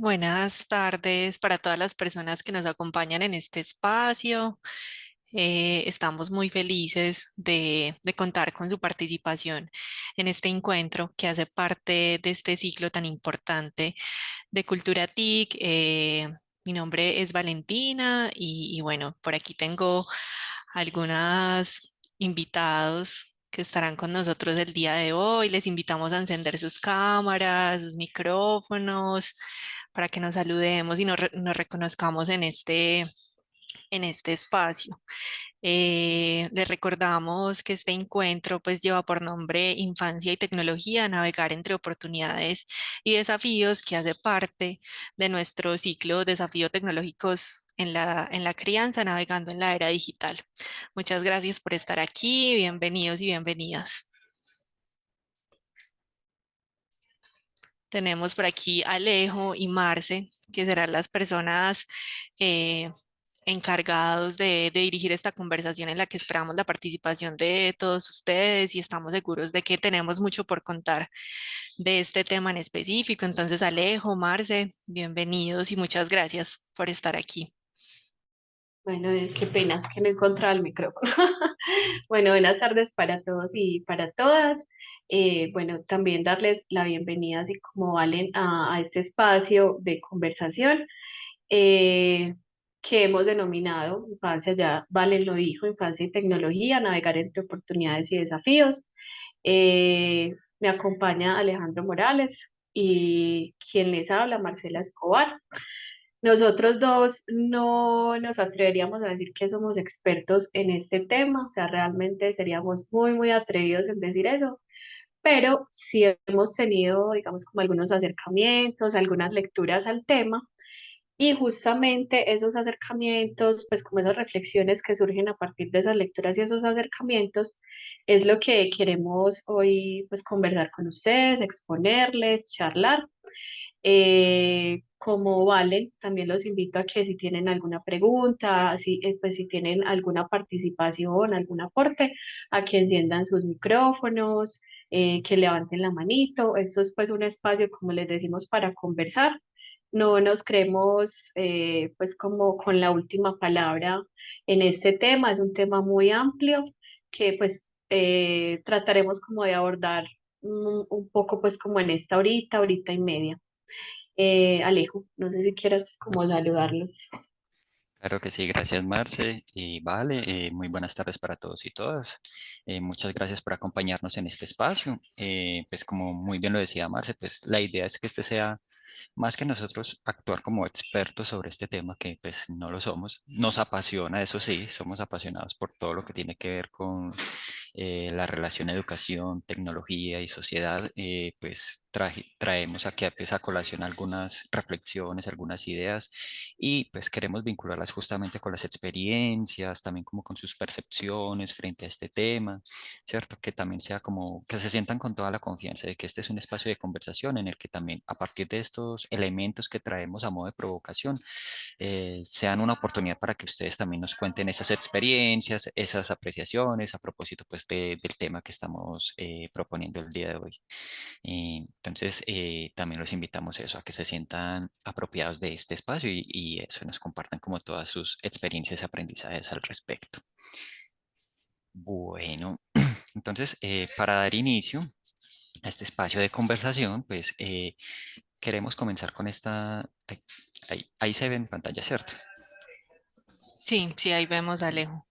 Buenas tardes para todas las personas que nos acompañan en este espacio. Estamos muy felices de contar con su participación en este encuentro que hace parte de este ciclo tan importante de Cultura TIC. Mi nombre es Valentina y bueno, por aquí tengo algunos invitados que estarán con nosotros el día de hoy. Les invitamos a encender sus cámaras, sus micrófonos, para que nos saludemos y nos reconozcamos en este espacio. Les recordamos que este encuentro pues lleva por nombre Infancia y Tecnología, navegar entre oportunidades y desafíos, que hace parte de nuestro ciclo Desafíos Tecnológicos en la crianza, navegando en la era digital. Muchas gracias por estar aquí, bienvenidos y bienvenidas. Tenemos por aquí a Alejo y Marce, que serán las personas eh, encargados de dirigir esta conversación en la que esperamos la participación de todos ustedes y estamos seguros de que tenemos mucho por contar de este tema en específico. Entonces, Alejo, Marce, bienvenidos y muchas gracias por estar aquí. Bueno, qué pena es que no encontraba el micrófono. Bueno, buenas tardes para todos y para todas. Bueno, también darles la bienvenida, así como Valen, a este espacio de conversación eh, que hemos denominado Infancia, ya Valen lo dijo, Infancia y Tecnología, navegar entre oportunidades y desafíos. Me acompaña Alejandro Morales y quien les habla, Marcela Escobar. Nosotros dos no nos atreveríamos a decir que somos expertos en este tema, o sea, realmente seríamos muy atrevidos en decir eso, pero sí hemos tenido, digamos, como algunos acercamientos, algunas lecturas al tema, y justamente esos acercamientos, pues como esas reflexiones que surgen a partir de esas lecturas y esos acercamientos, es lo que queremos hoy, pues, conversar con ustedes, exponerles, charlar. Como Valen, también los invito a que si tienen alguna pregunta, pues si tienen alguna participación, algún aporte, a que enciendan sus micrófonos, que levanten la manito. Esto es pues un espacio, como les decimos, para conversar. No nos creemos pues como con la última palabra en este tema. Es un tema muy amplio que pues trataremos como de abordar un poco pues como en esta horita y media. Alejo, no sé si quieras pues, como saludarlos. Claro que sí, gracias Marce. Y vale, muy buenas tardes para todos y todas. Muchas gracias por acompañarnos en este espacio. Pues como muy bien lo decía Marce, pues la idea es que este sea más que nosotros actuar como expertos sobre este tema, que pues no lo somos. Nos apasiona, eso sí, somos apasionados por todo lo que tiene que ver con la relación educación, tecnología y sociedad. Pues traemos aquí pues, a colación algunas reflexiones, algunas ideas y pues queremos vincularlas justamente con las experiencias, también como con sus percepciones frente a este tema, ¿cierto? Que también sea como que se sientan con toda la confianza de que este es un espacio de conversación en el que también a partir de estos elementos que traemos a modo de provocación, sean una oportunidad para que ustedes también nos cuenten esas experiencias, esas apreciaciones a propósito pues del tema que estamos proponiendo el día de hoy. Entonces, también los invitamos eso, a que se sientan apropiados de este espacio y eso, nos compartan como todas sus experiencias y aprendizajes al respecto. Bueno, entonces, para dar inicio a este espacio de conversación, pues queremos comenzar con esta, ahí se ve en pantalla, ¿cierto? Sí, sí, ahí vemos a Alejo.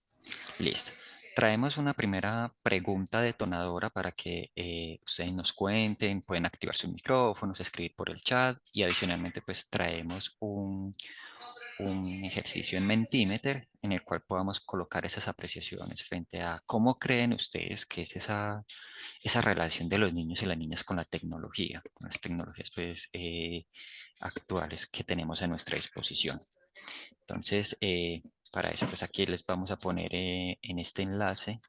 Listo. Traemos una primera pregunta detonadora para que ustedes nos cuenten, pueden activar sus micrófonos, escribir por el chat y adicionalmente pues traemos un ejercicio en Mentimeter en el cual podamos colocar esas apreciaciones frente a cómo creen ustedes que es esa relación de los niños y las niñas con la tecnología, con las tecnologías pues actuales que tenemos a nuestra disposición. Entonces, para eso, pues aquí les vamos a poner en este enlace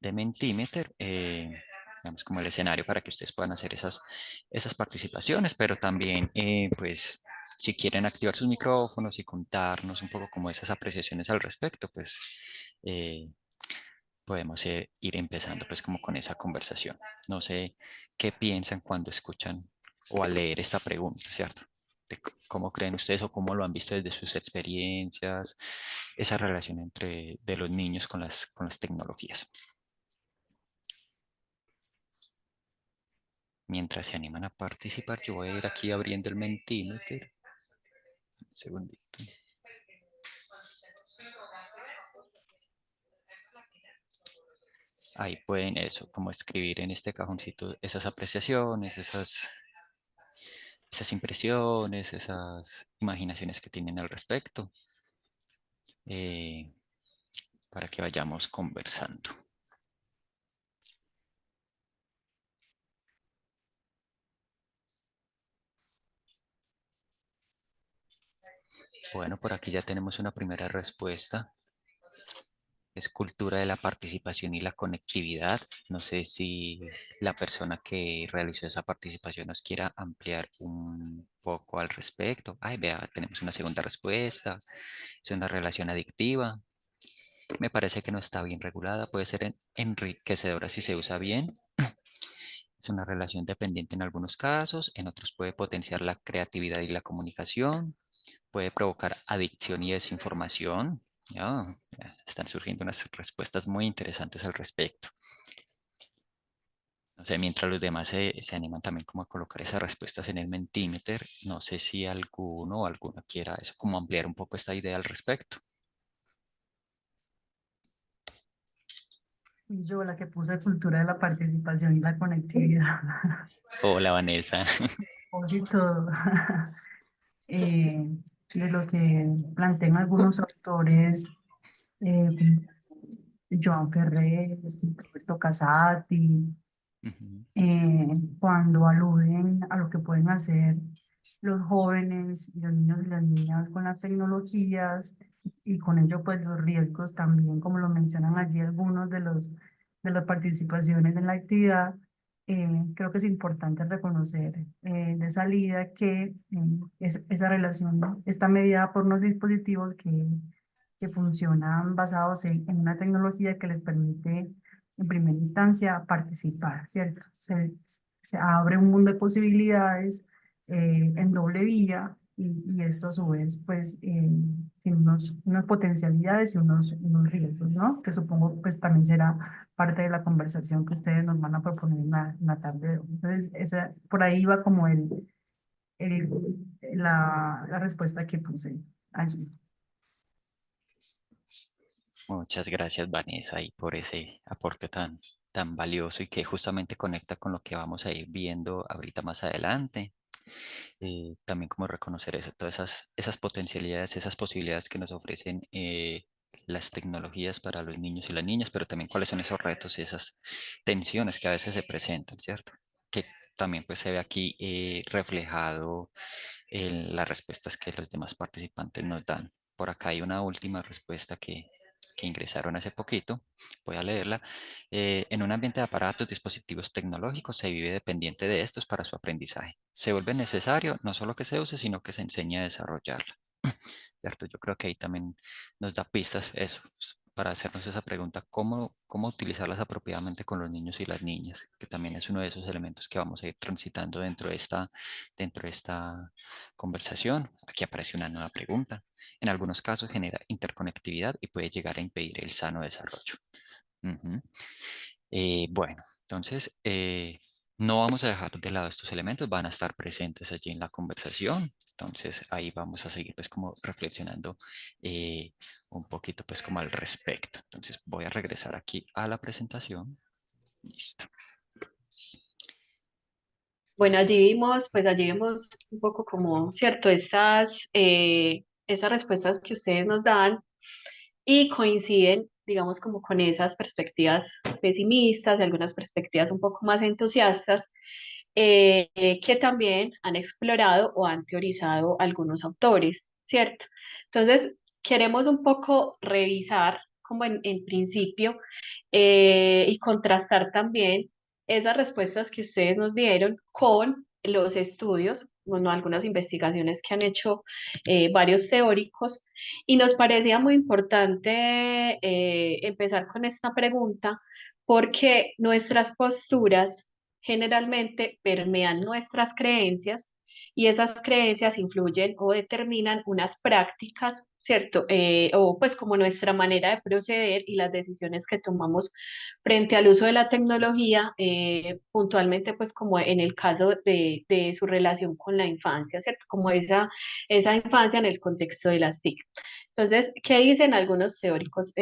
de Mentimeter, digamos como el escenario para que ustedes puedan hacer esas participaciones, pero también, pues, si quieren activar sus micrófonos y contarnos un poco como esas apreciaciones al respecto, pues, eh, podemos ir empezando pues como con esa conversación. No sé qué piensan cuando escuchan o al leer esta pregunta, ¿cierto? cómo creen ustedes o cómo lo han visto desde sus experiencias, esa relación entre de los niños con las tecnologías. Mientras se animan a participar, yo voy a ir aquí abriendo el Mentimeter. Un segundito. Ahí pueden eso, como escribir en este cajoncito esas apreciaciones, esas impresiones, esas imaginaciones que tienen al respecto, eh, para que vayamos conversando. Bueno, por aquí ya tenemos una primera respuesta. Es cultura de la participación y la conectividad. No sé si la persona que realizó esa participación nos quiera ampliar un poco al respecto. Ay, vea, tenemos una segunda respuesta. Es una relación adictiva. Me parece que no está bien regulada. Puede ser enriquecedora si se usa bien. Es una relación dependiente en algunos casos. En otros puede potenciar la creatividad y la comunicación. Puede provocar adicción y desinformación. Ya están surgiendo unas respuestas muy interesantes al respecto. No sé, mientras los demás se animan también como a colocar esas respuestas en el Mentimeter, no sé si alguno o alguna quiera eso, como ampliar un poco esta idea al respecto. Y yo la que puse cultura de la participación y la conectividad. Hola, Vanessa. Propósito eh, de lo que plantean algunos autores, como Joan Ferrer, Roberto Casati, Ujú, cuando aluden a lo que pueden hacer los jóvenes y los niños y las niñas con las tecnologías y con ello pues los riesgos también, como lo mencionan allí algunos de las participaciones en la actividad. Creo que es importante reconocer de salida que esa relación, ¿no?, está mediada por unos dispositivos que funcionan basados en una tecnología que les permite en primera instancia participar, ¿cierto? Se abre un mundo de posibilidades en doble vía y esto a su vez pues tiene unas potencialidades y unos riesgos, ¿no? Que supongo pues también será parte de la conversación que ustedes nos van a proponer en la tarde de hoy. Entonces, por ahí va como el, la respuesta que puse allí. muchas gracias, Vanessa, y por ese aporte tan valioso y que justamente conecta con lo que vamos a ir viendo ahorita más adelante. También como reconocer eso, todas esas potencialidades, esas posibilidades que nos ofrecen las tecnologías para los niños y las niñas, pero también cuáles son esos retos y esas tensiones que a veces se presentan, ¿cierto? Que también pues se ve aquí reflejado en las respuestas que los demás participantes nos dan. Por acá hay una última respuesta que ingresaron hace poquito. Voy a leerla. En un ambiente de aparatos, dispositivos tecnológicos, se vive dependiente de estos para su aprendizaje. Se vuelve necesario no solo que se use, sino que se enseñe a desarrollarla. ¿Cierto? Yo creo que ahí también nos da pistas eso, para hacernos esa pregunta, ¿cómo utilizarlas apropiadamente con los niños y las niñas? Que también es uno de esos elementos que vamos a ir transitando dentro de esta conversación. Aquí aparece una nueva pregunta. En algunos casos genera interconectividad y puede llegar a impedir el sano desarrollo. Ujú. Bueno, entonces no vamos a dejar de lado estos elementos, van a estar presentes allí en la conversación. Entonces ahí vamos a seguir pues como reflexionando eh, un poquito pues como al respecto. Entonces voy a regresar aquí a la presentación. Listo. Bueno, pues allí vimos un poco como, ¿cierto? Esas respuestas que ustedes nos dan y coinciden, digamos, como con esas perspectivas pesimistas y algunas perspectivas un poco más entusiastas que también han explorado o han teorizado algunos autores, ¿cierto? Entonces, queremos un poco revisar como en principio y contrastar también esas respuestas que ustedes nos dieron con los estudios, bueno, algunas investigaciones que han hecho varios teóricos, y nos parecía muy importante empezar con esta pregunta porque nuestras posturas generalmente permean nuestras creencias y esas creencias influyen o determinan unas prácticas, ¿cierto? O pues como nuestra manera de proceder y las decisiones que tomamos frente al uso de la tecnología, puntualmente pues como en el caso de su relación con la infancia, ¿cierto? Como esa infancia en el contexto de las TIC. Entonces, ¿qué dicen algunos teóricos?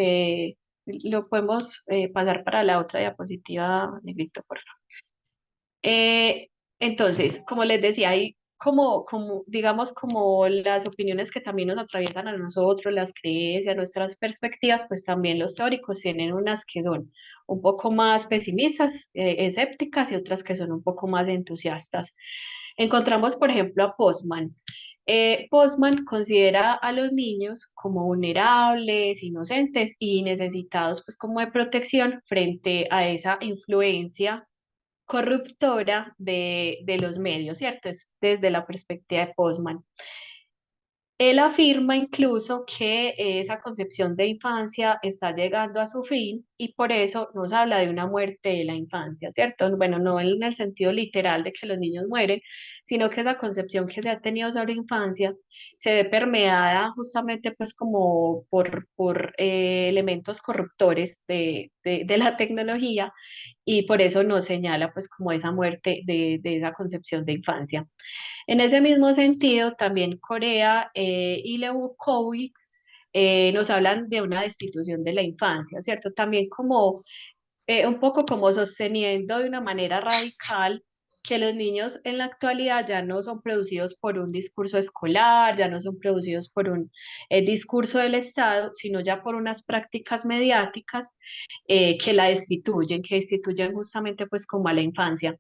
Lo podemos pasar para la otra diapositiva, Negrito, por favor. Eh, entonces, como les decía, hay digamos, como las opiniones que también nos atraviesan a nosotros, las creencias, nuestras perspectivas, pues también los teóricos tienen unas que son un poco más pesimistas, escépticas y otras que son un poco más entusiastas. Encontramos, por ejemplo, a Postman. Postman considera a los niños como vulnerables, inocentes y necesitados pues como de protección frente a esa influencia corruptora de los medios, ¿cierto? Es desde la perspectiva de Postman. Él afirma incluso que esa concepción de infancia está llegando a su fin y por eso nos habla de una muerte de la infancia, ¿cierto? Bueno, no en el sentido literal de que los niños mueren, sino que esa concepción que se ha tenido sobre infancia se ve permeada justamente pues como por elementos corruptores de la tecnología y por eso nos señala pues como esa muerte de esa concepción de infancia. En ese mismo sentido, también Corea y Lewkowicz nos hablan de una destitución de la infancia, ¿cierto? También como un poco como sosteniendo de una manera radical que los niños en la actualidad ya no son producidos por un discurso escolar, ya no son producidos por un discurso del Estado, sino ya por unas prácticas mediáticas que la destituyen, que destituyen justamente pues como a la infancia.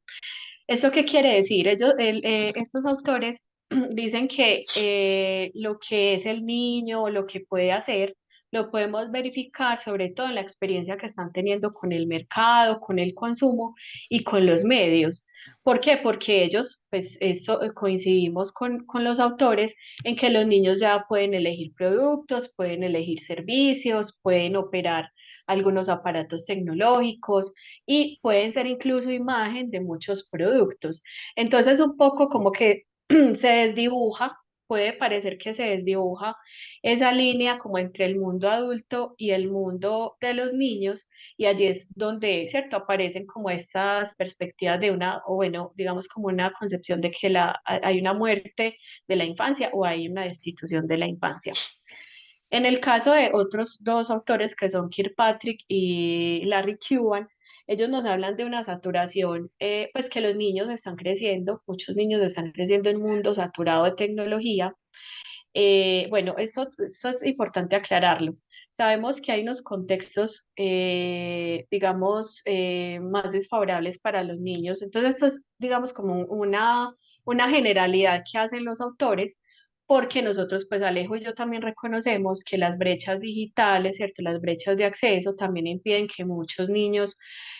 ¿Eso qué quiere decir? Estos autores dicen que lo que es el niño o lo que puede hacer, lo podemos verificar sobre todo en la experiencia que están teniendo con el mercado, con el consumo y con los medios. ¿Por qué? Porque ellos, pues esto coincidimos con los autores en que los niños ya pueden elegir productos, pueden elegir servicios, pueden operar algunos aparatos tecnológicos y pueden ser incluso imagen de muchos productos. Entonces, un poco como que se desdibuja, puede parecer que se desdibuja esa línea como entre el mundo adulto y el mundo de los niños, y allí es donde, ¿cierto?, aparecen como estas perspectivas de una, o bueno, digamos como una concepción de que hay una muerte de la infancia o hay una destitución de la infancia. En el caso de otros dos autores que son Kirkpatrick y Larry Cuban, ellos nos hablan de una saturación, pues que los niños están creciendo, muchos niños están creciendo en un mundo saturado de tecnología. Bueno, esto es importante aclararlo. Sabemos que hay unos contextos, digamos, más desfavorables para los niños. Entonces, esto es, digamos, como una generalidad que hacen los autores, porque nosotros, pues Alejo y yo también reconocemos que las brechas digitales, ¿cierto? Las brechas de acceso también impiden que muchos niños,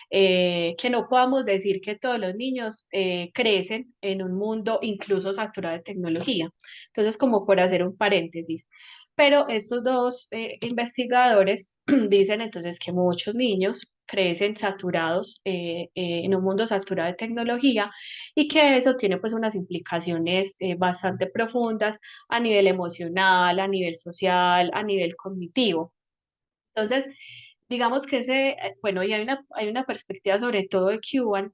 que no podamos decir que todos los niños crecen en un mundo incluso saturado de tecnología. Entonces, como por hacer un paréntesis. Pero estos dos investigadores dicen entonces que muchos niños crecen saturados en un mundo saturado de tecnología y que eso tiene pues unas implicaciones bastante profundas a nivel emocional, a nivel social, a nivel cognitivo. Entonces, digamos que bueno, y hay una perspectiva sobre todo de Cuban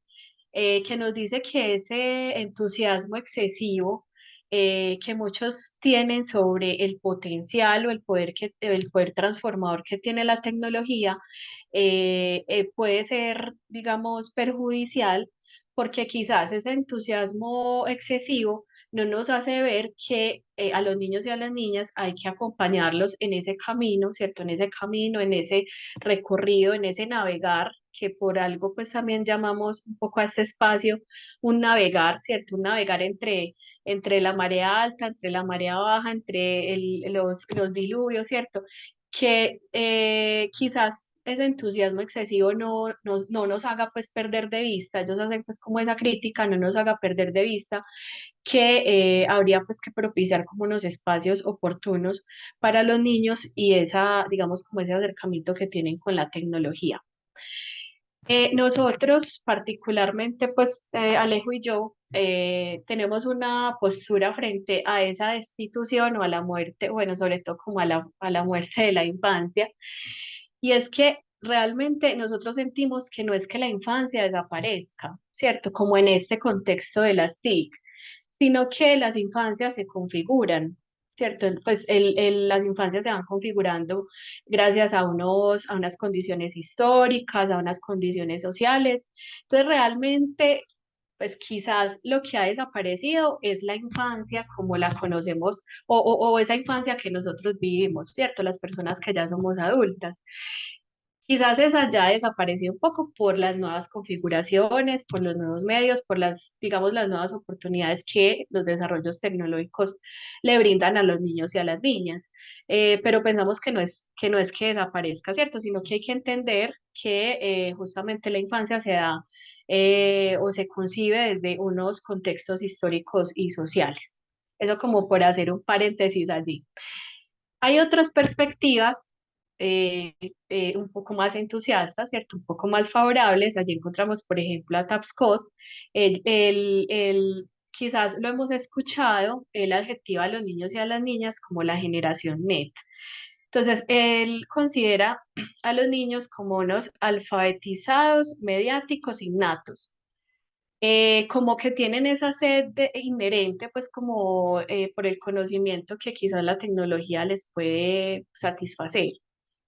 que nos dice que ese entusiasmo excesivo que muchos tienen sobre el potencial o el poder transformador que tiene la tecnología puede ser, digamos, perjudicial porque quizás ese entusiasmo excesivo no nos hace ver que a los niños y a las niñas hay que acompañarlos en ese camino, ¿cierto? En ese camino, en ese recorrido, en ese navegar, que por algo pues también llamamos un poco a este espacio un navegar, ¿cierto? Un navegar entre la marea alta, entre la marea baja, entre los diluvios, ¿cierto? Que quizás ese entusiasmo excesivo no nos haga pues perder de vista, ellos hacen pues como esa crítica, no nos haga perder de vista que habría pues que propiciar como unos espacios oportunos para los niños y esa, digamos, como ese acercamiento que tienen con la tecnología. Nosotros particularmente, pues Alejo y yo, tenemos una postura frente a esa destitución o a la muerte, bueno, sobre todo como a la muerte de la infancia, y es que realmente nosotros sentimos que no es que la infancia desaparezca, ¿cierto? Como en este contexto de las TIC, sino que las infancias se configuran, ¿cierto? Pues las infancias se van configurando gracias a unas condiciones históricas, a unas condiciones sociales. Entonces, realmente, pues quizás lo que ha desaparecido es la infancia como la conocemos o esa infancia que nosotros vivimos, ¿cierto? Las personas que ya somos adultas. Quizás esa ya desapareció un poco por las nuevas configuraciones, por los nuevos medios, por las, digamos, las nuevas oportunidades que los desarrollos tecnológicos le brindan a los niños y a las niñas. Pero pensamos que no es que desaparezca, ¿cierto? Sino que hay que entender que justamente la infancia se da o se concibe desde unos contextos históricos y sociales. Eso como por hacer un paréntesis allí. Hay otras perspectivas eh, un poco más entusiastas, ¿cierto? Un poco más favorables. Allí encontramos, por ejemplo, a Tapscott. Quizás lo hemos escuchado, él adjetiva a los niños y a las niñas como la generación NET. Entonces, él considera a los niños como unos alfabetizados mediáticos innatos, como que tienen esa inherente, pues como por el conocimiento que quizás la tecnología les puede satisfacer.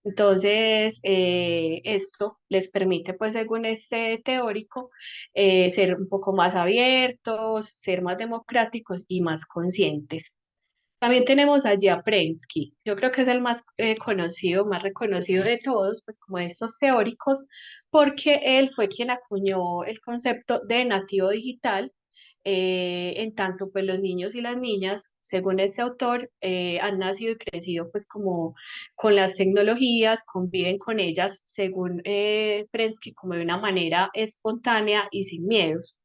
Entonces, esto les permite, pues según este teórico, ser un poco más abiertos, ser más democráticos y más conscientes. También tenemos allí a Prensky. Yo creo que es el más conocido, más reconocido de todos, pues como de estos teóricos, porque él fue quien acuñó el concepto de nativo digital. En tanto, pues los niños y las niñas, según ese autor, han nacido y crecido pues como con las tecnologías, conviven con ellas, según Prensky, como de una manera espontánea y sin miedos.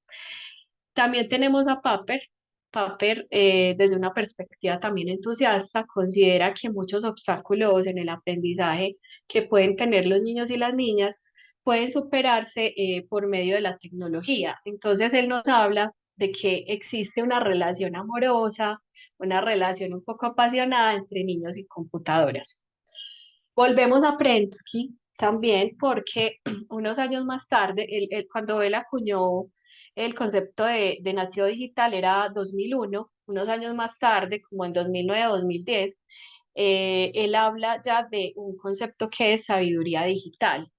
También tenemos a Papper. Papper, desde una perspectiva también entusiasta, considera que muchos obstáculos en el aprendizaje que pueden tener los niños y las niñas pueden superarse por medio de la tecnología. Entonces, él nos habla de que existe una relación amorosa, una relación un poco apasionada entre niños y computadoras. Volvemos a Prensky también porque unos años más tarde, cuando él acuñó el concepto de nativo digital era 2001, unos años más tarde, como en 2009-2010, él habla ya de un concepto que es sabiduría digital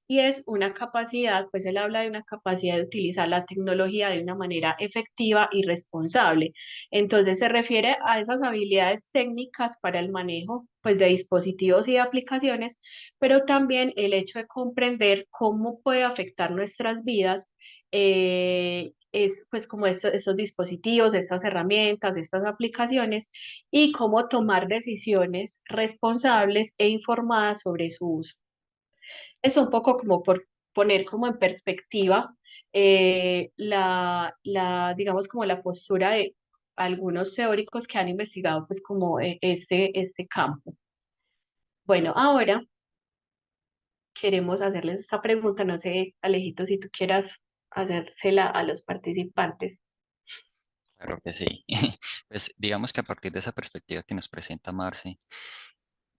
y es una capacidad, pues él habla de una capacidad de utilizar la tecnología de una manera efectiva y responsable. Entonces se refiere a esas habilidades técnicas para el manejo, pues, de dispositivos y de aplicaciones, pero también el hecho de comprender cómo puede afectar nuestras vidas. Es pues como estos dispositivos, estas herramientas, estas aplicaciones y cómo tomar decisiones responsables e informadas sobre su uso. Es un poco como por poner como en perspectiva digamos, como la postura de algunos teóricos que han investigado pues como este campo. Bueno, ahora queremos hacerles esta pregunta, no sé, Alejito, si tú quieras hacérsela a los participantes. Claro que sí. Pues digamos que a partir de esa perspectiva que nos presenta Marce,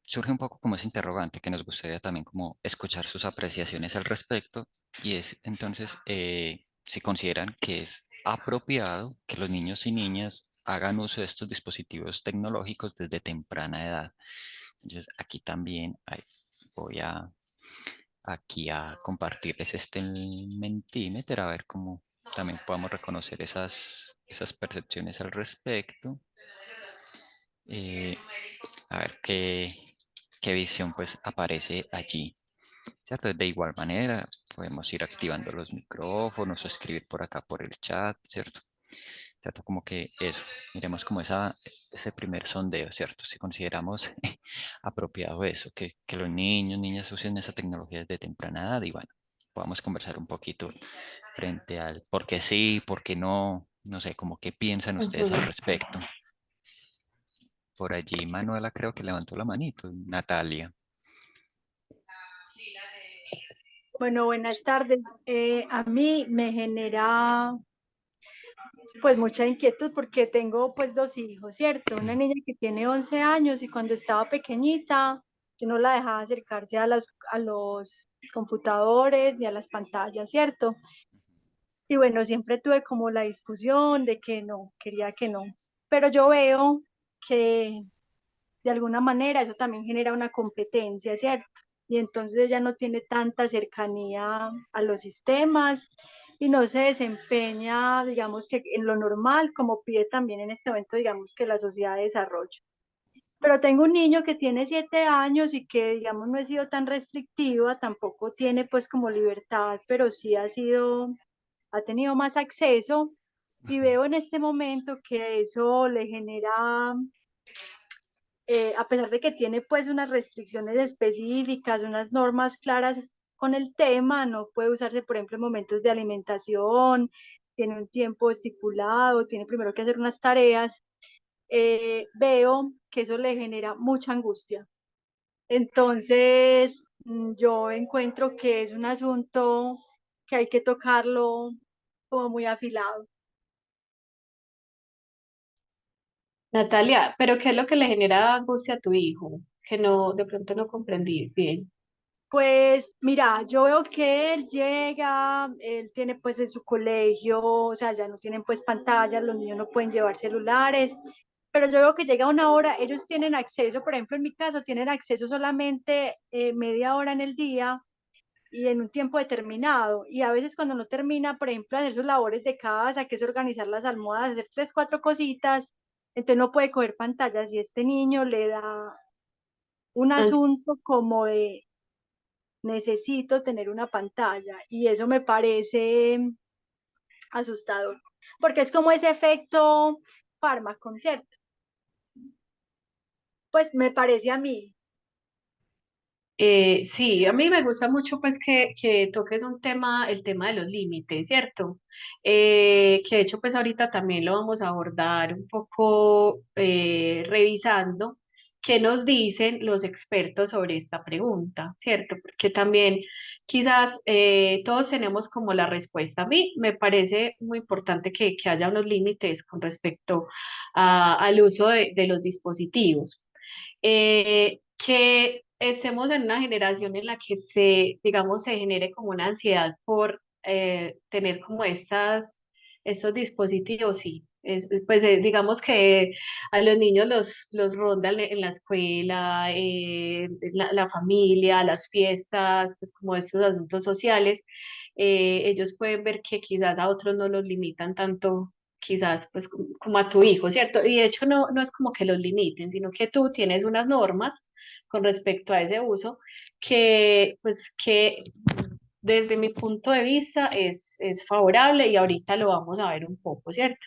surge un poco como ese interrogante que nos gustaría también como escuchar sus apreciaciones al respecto y es entonces si consideran que es apropiado que los niños y niñas hagan uso de estos dispositivos tecnológicos desde temprana edad. Entonces aquí también voy aquí a compartirles este mentímetro a ver cómo también podamos reconocer esas percepciones al respecto. Eh, a ver qué visión pues aparece allí. ¿Cierto? De igual manera, podemos ir activando los micrófonos o escribir por acá por el chat, ¿cierto? ¿Cierto? Como que eso, miremos como ese primer sondeo, ¿cierto? Si consideramos apropiado eso, que los niños, niñas usen esa tecnología desde temprana edad y bueno, podamos conversar un poquito frente al por qué sí, por qué no, no sé, como qué piensan ustedes al Ujú. respecto. Por allí Manuela creo que levantó la manito, Natalia. Bueno, buenas tardes. A mí me genera pues mucha inquietud porque tengo pues dos hijos, ¿cierto? Una niña que tiene 11 años y cuando estaba pequeñita yo no la dejaba acercarse a los computadores ni a las pantallas, ¿cierto? Y bueno, siempre tuve como la discusión de que no, quería que no. Pero yo veo que de alguna manera eso también genera una competencia, ¿cierto? Y entonces ella no tiene tanta cercanía a los sistemas y no se desempeña, digamos que en lo normal, como pide también en este momento, digamos que la sociedad de desarrollo. Pero tengo un niño que tiene 7 años y que, digamos, no he sido tan restrictiva, tampoco tiene pues como libertad, pero sí ha tenido más acceso y veo en este momento que eso le genera a pesar de que tiene pues unas restricciones específicas, unas normas claras con el tema, no puede usarse, por ejemplo, en momentos de alimentación, tiene un tiempo estipulado, tiene primero que hacer unas tareas, veo que eso le genera mucha angustia. Entonces, yo encuentro que es un asunto que hay que tocarlo como muy afilado. Natalia, ¿pero qué es lo que le genera angustia a tu hijo? Que no, de pronto no comprendí bien. Pues mira, yo veo que él llega, él tiene pues en su colegio, o sea, ya no tienen pues pantallas, los niños no pueden llevar celulares, pero yo veo que llega una hora, ellos tienen acceso, por ejemplo, en mi caso, tienen acceso solamente media hora en el día y en un tiempo determinado. Y a veces cuando no termina, por ejemplo, hacer sus labores de casa, que es organizar las almohadas, hacer tres, cuatro cositas, entonces no puede coger pantallas y este niño le da un asunto como de necesito tener una pantalla y eso me parece asustador, porque es como ese efecto fármaco, ¿cierto? Pues me parece a mí. Sí, a mí me gusta mucho pues que toques un tema, el tema de los límites, ¿cierto? Que de hecho pues ahorita también lo vamos a abordar un poco revisando qué nos dicen los expertos sobre esta pregunta, ¿cierto? Porque también quizás todos tenemos como la respuesta. A mí me parece muy importante que haya unos límites con respecto al uso de los dispositivos que estemos en una generación en la que digamos, se genere como una ansiedad por tener como estos dispositivos, sí. Pues digamos que a los niños los rondan en la escuela, la familia, las fiestas, pues como estos asuntos sociales, ellos pueden ver que quizás a otros no los limitan tanto quizás pues como a tu hijo, ¿cierto? Y de hecho no es como que los limiten, sino que tú tienes unas normas con respecto a ese uso que pues que desde mi punto de vista es favorable y ahorita lo vamos a ver un poco, ¿cierto?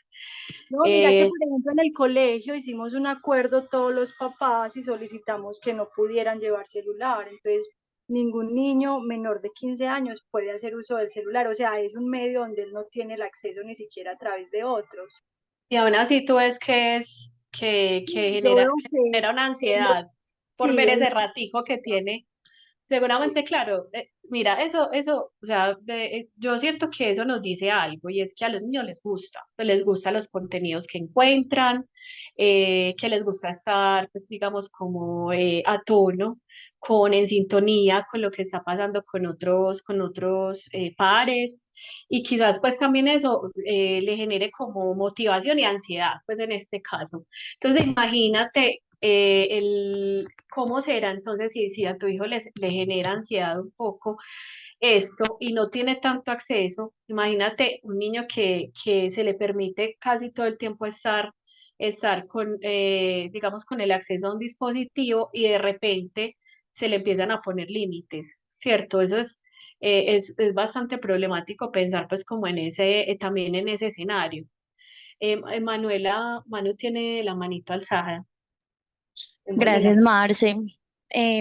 No, mira que Eh, por ejemplo en el colegio hicimos un acuerdo todos los papás y solicitamos que no pudieran llevar celular, entonces ningún niño menor de 15 años puede hacer uso del celular, o sea, es un medio donde él no tiene el acceso ni siquiera a través de otros. y aún así tú ves Yo veo que que genera una ansiedad por sí, ver ese ratico que tiene. sí. Seguramente, claro, mira, o sea, yo siento que eso nos dice algo y es que a los niños les gustan los contenidos que encuentran, que les gusta estar, pues digamos, como a tono, en sintonía con lo que está pasando con otros pares y quizás pues también eso le genere como motivación y ansiedad, pues en este caso. Entonces, imagínate cómo será entonces si a tu hijo le genera ansiedad un poco esto y no tiene tanto acceso. Imagínate un niño que se le permite casi todo el tiempo estar con, digamos, con el acceso a un dispositivo y de repente se le empiezan a poner límites, ¿cierto? Eso es bastante problemático pensar pues como en también en ese escenario. Manu tiene la manito alzada. Démosle Gracias, la. Marce.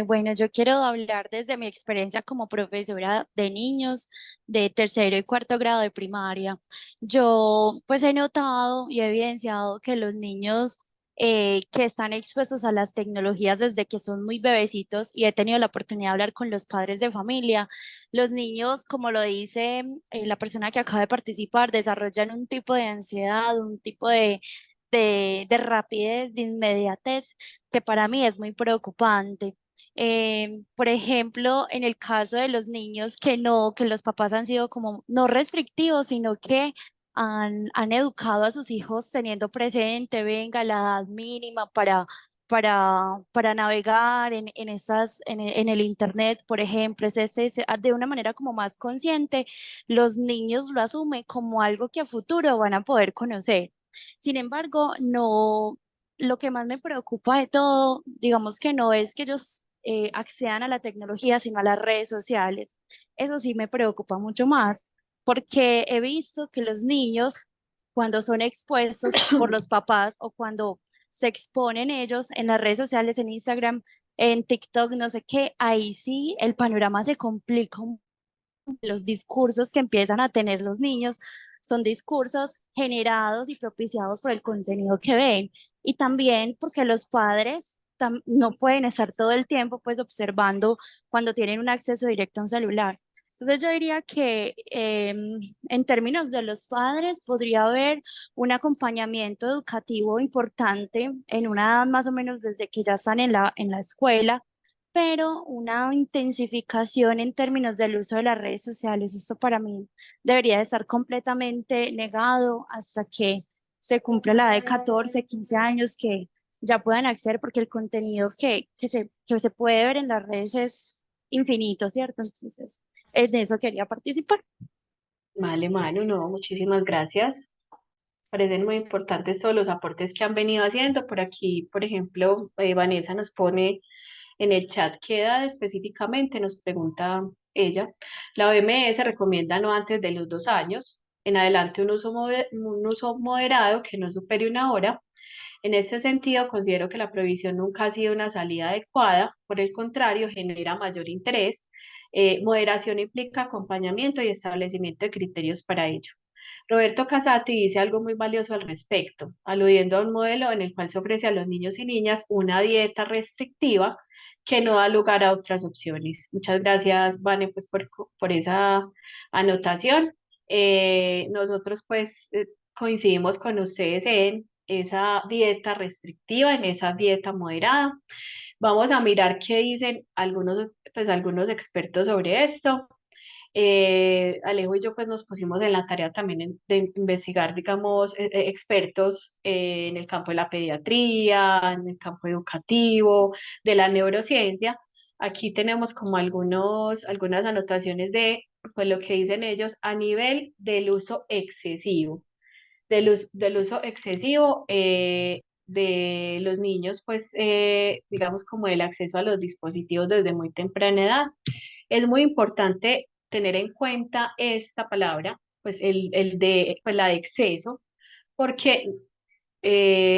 Bueno, yo quiero hablar desde mi experiencia como profesora de niños de tercero y cuarto grado de primaria. Yo pues he notado y he evidenciado que los niños que están expuestos a las tecnologías desde que son muy bebecitos y he tenido la oportunidad de hablar con los padres de familia. Los niños, como lo dice la persona que acaba de participar, desarrollan un tipo de ansiedad, un tipo de rapidez, de inmediatez, que para mí es muy preocupante. Por ejemplo, en el caso de los niños que los papás han sido como no restrictivos, sino que han educado a sus hijos teniendo presente, venga, la edad mínima para navegar en el internet, por ejemplo, de una manera como más consciente, los niños lo asumen como algo que a futuro van a poder conocer. Sin embargo, no, lo que más me preocupa de todo, digamos que no es que ellos accedan a la tecnología, sino a las redes sociales. Eso sí me preocupa mucho más, porque he visto que los niños, cuando son expuestos por los papás o cuando se exponen ellos en las redes sociales, en Instagram, en TikTok, no sé qué, ahí sí el panorama se complica. Los discursos que empiezan a tener los niños son discursos generados y propiciados por el contenido que ven y también porque los padres no pueden estar todo el tiempo pues observando cuando tienen un acceso directo a un celular. Entonces yo diría que en términos de los padres podría haber un acompañamiento educativo importante en una edad más o menos desde que ya están en la escuela, pero una intensificación en términos del uso de las redes sociales. Esto para mí debería de estar completamente negado hasta que se cumpla la edad de 14, 15 años que ya puedan acceder, porque el contenido que se puede ver en las redes es infinito, ¿cierto? Entonces, en eso quería participar. Vale, Manu, no, muchísimas gracias. Parecen muy importantes todos los aportes que han venido haciendo. Por aquí, por ejemplo, Vanessa nos pone en el chat qué edad específicamente, nos pregunta ella. La OMS recomienda no antes de los 2 años, en adelante un uso moderado que no supere 1 hora. En este sentido, considero que la prohibición nunca ha sido una salida adecuada, por el contrario, genera mayor interés. Moderación implica acompañamiento y establecimiento de criterios para ello. Roberto Casati dice algo muy valioso al respecto, aludiendo a un modelo en el cual se ofrece a los niños y niñas una dieta restrictiva que no da lugar a otras opciones. Muchas gracias, Vane, pues por esa anotación. Nosotros pues coincidimos con ustedes en esa dieta restrictiva, en esa dieta moderada. Vamos a mirar qué dicen algunos expertos sobre esto. Alejo y yo pues nos pusimos en la tarea también de investigar, digamos, expertos en el campo de la pediatría, en el campo educativo, de la neurociencia. Aquí tenemos como algunas anotaciones de pues, lo que dicen ellos a nivel del uso excesivo, del uso excesivo de los niños, pues digamos como el acceso a los dispositivos desde muy temprana edad. Es muy importante tener en cuenta esta palabra, pues pues la de exceso, porque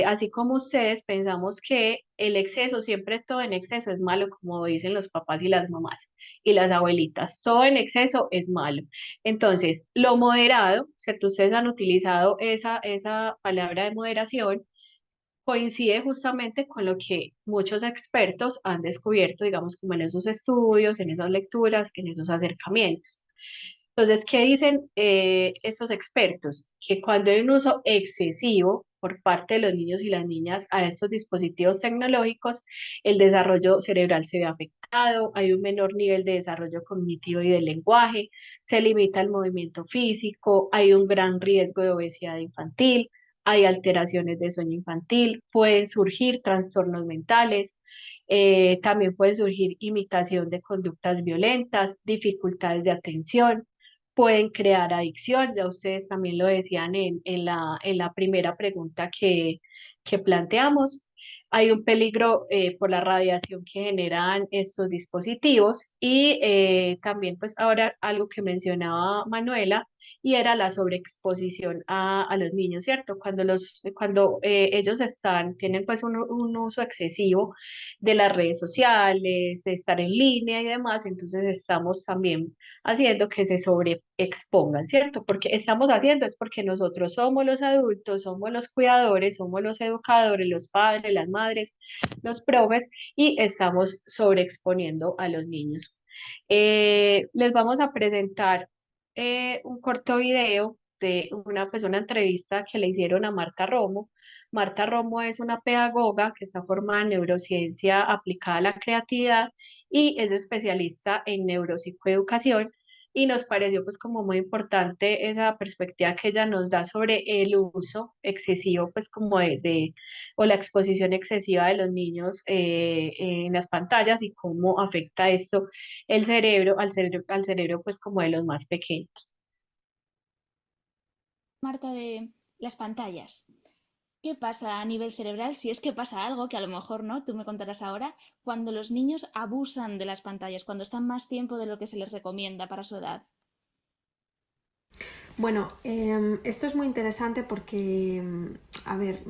así como ustedes pensamos que el exceso, siempre todo en exceso es malo, como dicen los papás y las mamás y las abuelitas, todo en exceso es malo. Entonces, lo moderado, ¿cierto? Ustedes han utilizado esa palabra de moderación, coincide justamente con lo que muchos expertos han descubierto, digamos, como en esos estudios, en esas lecturas, en esos acercamientos. Entonces, ¿qué dicen estos expertos? Que cuando hay un uso excesivo por parte de los niños y las niñas a estos dispositivos tecnológicos, el desarrollo cerebral se ve afectado, hay un menor nivel de desarrollo cognitivo y del lenguaje, se limita el movimiento físico, hay un gran riesgo de obesidad infantil, hay alteraciones de sueño infantil, pueden surgir trastornos mentales, también puede surgir imitación de conductas violentas, dificultades de atención, pueden crear adicción, ya ustedes también lo decían en la primera pregunta que planteamos. Hay un peligro por la radiación que generan estos dispositivos y también pues ahora algo que mencionaba Manuela, y era la sobreexposición a los niños, ¿cierto? Cuando ellos tienen pues un uso excesivo de las redes sociales, de estar en línea y demás, entonces estamos también haciendo que se sobreexpongan, ¿cierto? Porque estamos haciendo es porque nosotros somos los adultos, somos los cuidadores, somos los educadores, los padres, las madres, los profes y estamos sobreexponiendo a los niños. Les vamos a presentar un corto video de una entrevista que le hicieron a Marta Romo. Marta Romo es una pedagoga que está formada en neurociencia aplicada a la creatividad y es especialista en neuropsicoeducación y nos pareció pues como muy importante esa perspectiva que ella nos da sobre el uso excesivo pues como o la exposición excesiva de los niños en las pantallas y cómo afecta esto el cerebro, al cerebro pues como de los más pequeños. Marta, de las pantallas. ¿Qué pasa a nivel cerebral? Si es que pasa algo, que a lo mejor no, tú me contarás ahora, cuando los niños abusan de las pantallas, cuando están más tiempo de lo que se les recomienda para su edad. Bueno, esto es muy interesante porque, a ver,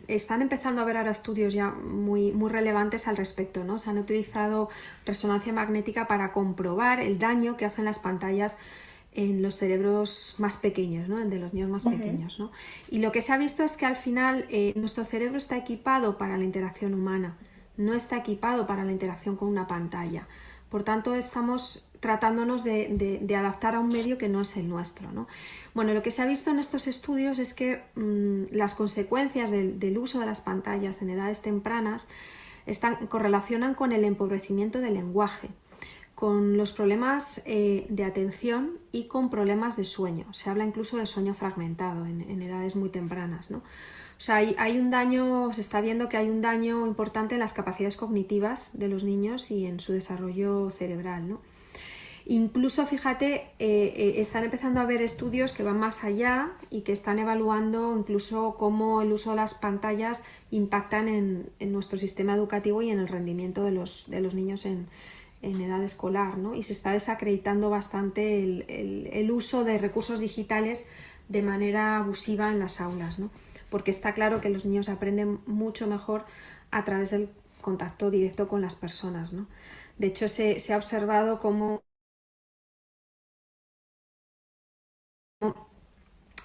están empezando a haber ahora estudios ya muy relevantes al respecto, ¿no? Se han utilizado resonancia magnética para comprobar el daño que hacen las pantallas en los cerebros más pequeños, ¿no? De los niños más pequeños, ¿no? Y lo que se ha visto es que al final nuestro cerebro está equipado para la interacción humana, no está equipado para la interacción con una pantalla. Por tanto, estamos tratándonos de adaptar a un medio que no es el nuestro, ¿no? Bueno, lo que se ha visto en estos estudios es que las consecuencias del uso de las pantallas en edades tempranas correlacionan con el empobrecimiento del lenguaje, con los problemas de atención y con problemas de sueño. Se habla incluso de sueño fragmentado en edades muy tempranas, ¿no? O sea, hay un daño, se está viendo que hay un daño importante en las capacidades cognitivas de los niños y en su desarrollo cerebral, ¿no? Incluso, fíjate, están empezando a haber estudios que van más allá y que están evaluando incluso cómo el uso de las pantallas impactan en nuestro sistema educativo y en el rendimiento de los niños en edad escolar, ¿no? Y se está desacreditando bastante el uso de recursos digitales de manera abusiva en las aulas, ¿no? Porque está claro que los niños aprenden mucho mejor a través del contacto directo con las personas, ¿no? De hecho, se ha observado cómo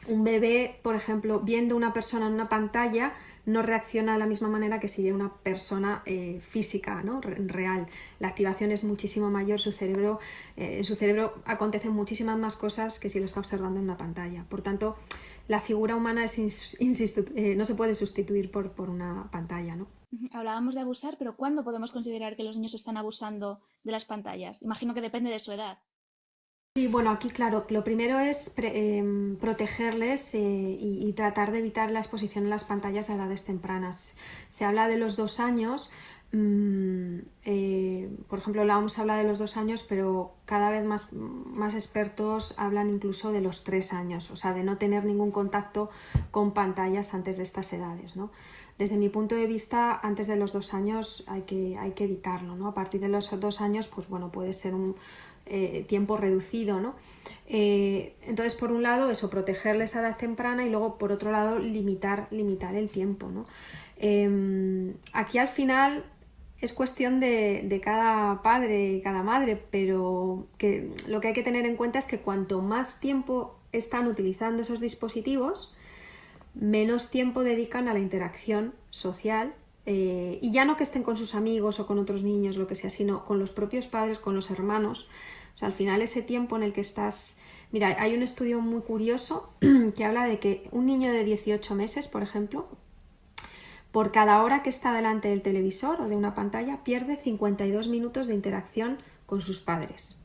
un bebé, por ejemplo, viendo una persona en una pantalla, no reacciona de la misma manera que si ve una persona física, ¿no? Real. La activación es muchísimo mayor, en su cerebro acontecen muchísimas más cosas que si lo está observando en una pantalla. Por tanto, la figura humana no se puede sustituir por una pantalla, ¿no? Hablábamos de abusar, pero ¿cuándo podemos considerar que los niños están abusando de las pantallas? Imagino que depende de su edad. Sí, bueno, aquí claro, lo primero es protegerles y tratar de evitar la exposición en las pantallas a edades tempranas. Se habla de los 2 años, por ejemplo, la OMS habla de los 2 años, pero cada vez más expertos hablan incluso de los 3 años, o sea, de no tener ningún contacto con pantallas antes de estas edades, ¿no? Desde mi punto de vista, antes de los 2 años hay que evitarlo, ¿no? A partir de los 2 años, pues bueno, puede ser un tiempo reducido, ¿no? Entonces, por un lado, eso, protegerles a edad temprana y luego, por otro lado, limitar el tiempo, ¿no? Aquí al final es cuestión de cada padre y cada madre, pero lo que hay que tener en cuenta es que cuanto más tiempo están utilizando esos dispositivos, menos tiempo dedican a la interacción social, y ya no que estén con sus amigos o con otros niños, lo que sea, sino con los propios padres, con los hermanos. O sea, al final ese tiempo en el que estás... Mira, hay un estudio muy curioso que habla de que un niño de 18 meses, por ejemplo, por cada hora que está delante del televisor o de una pantalla, pierde 52 minutos de interacción con sus padres.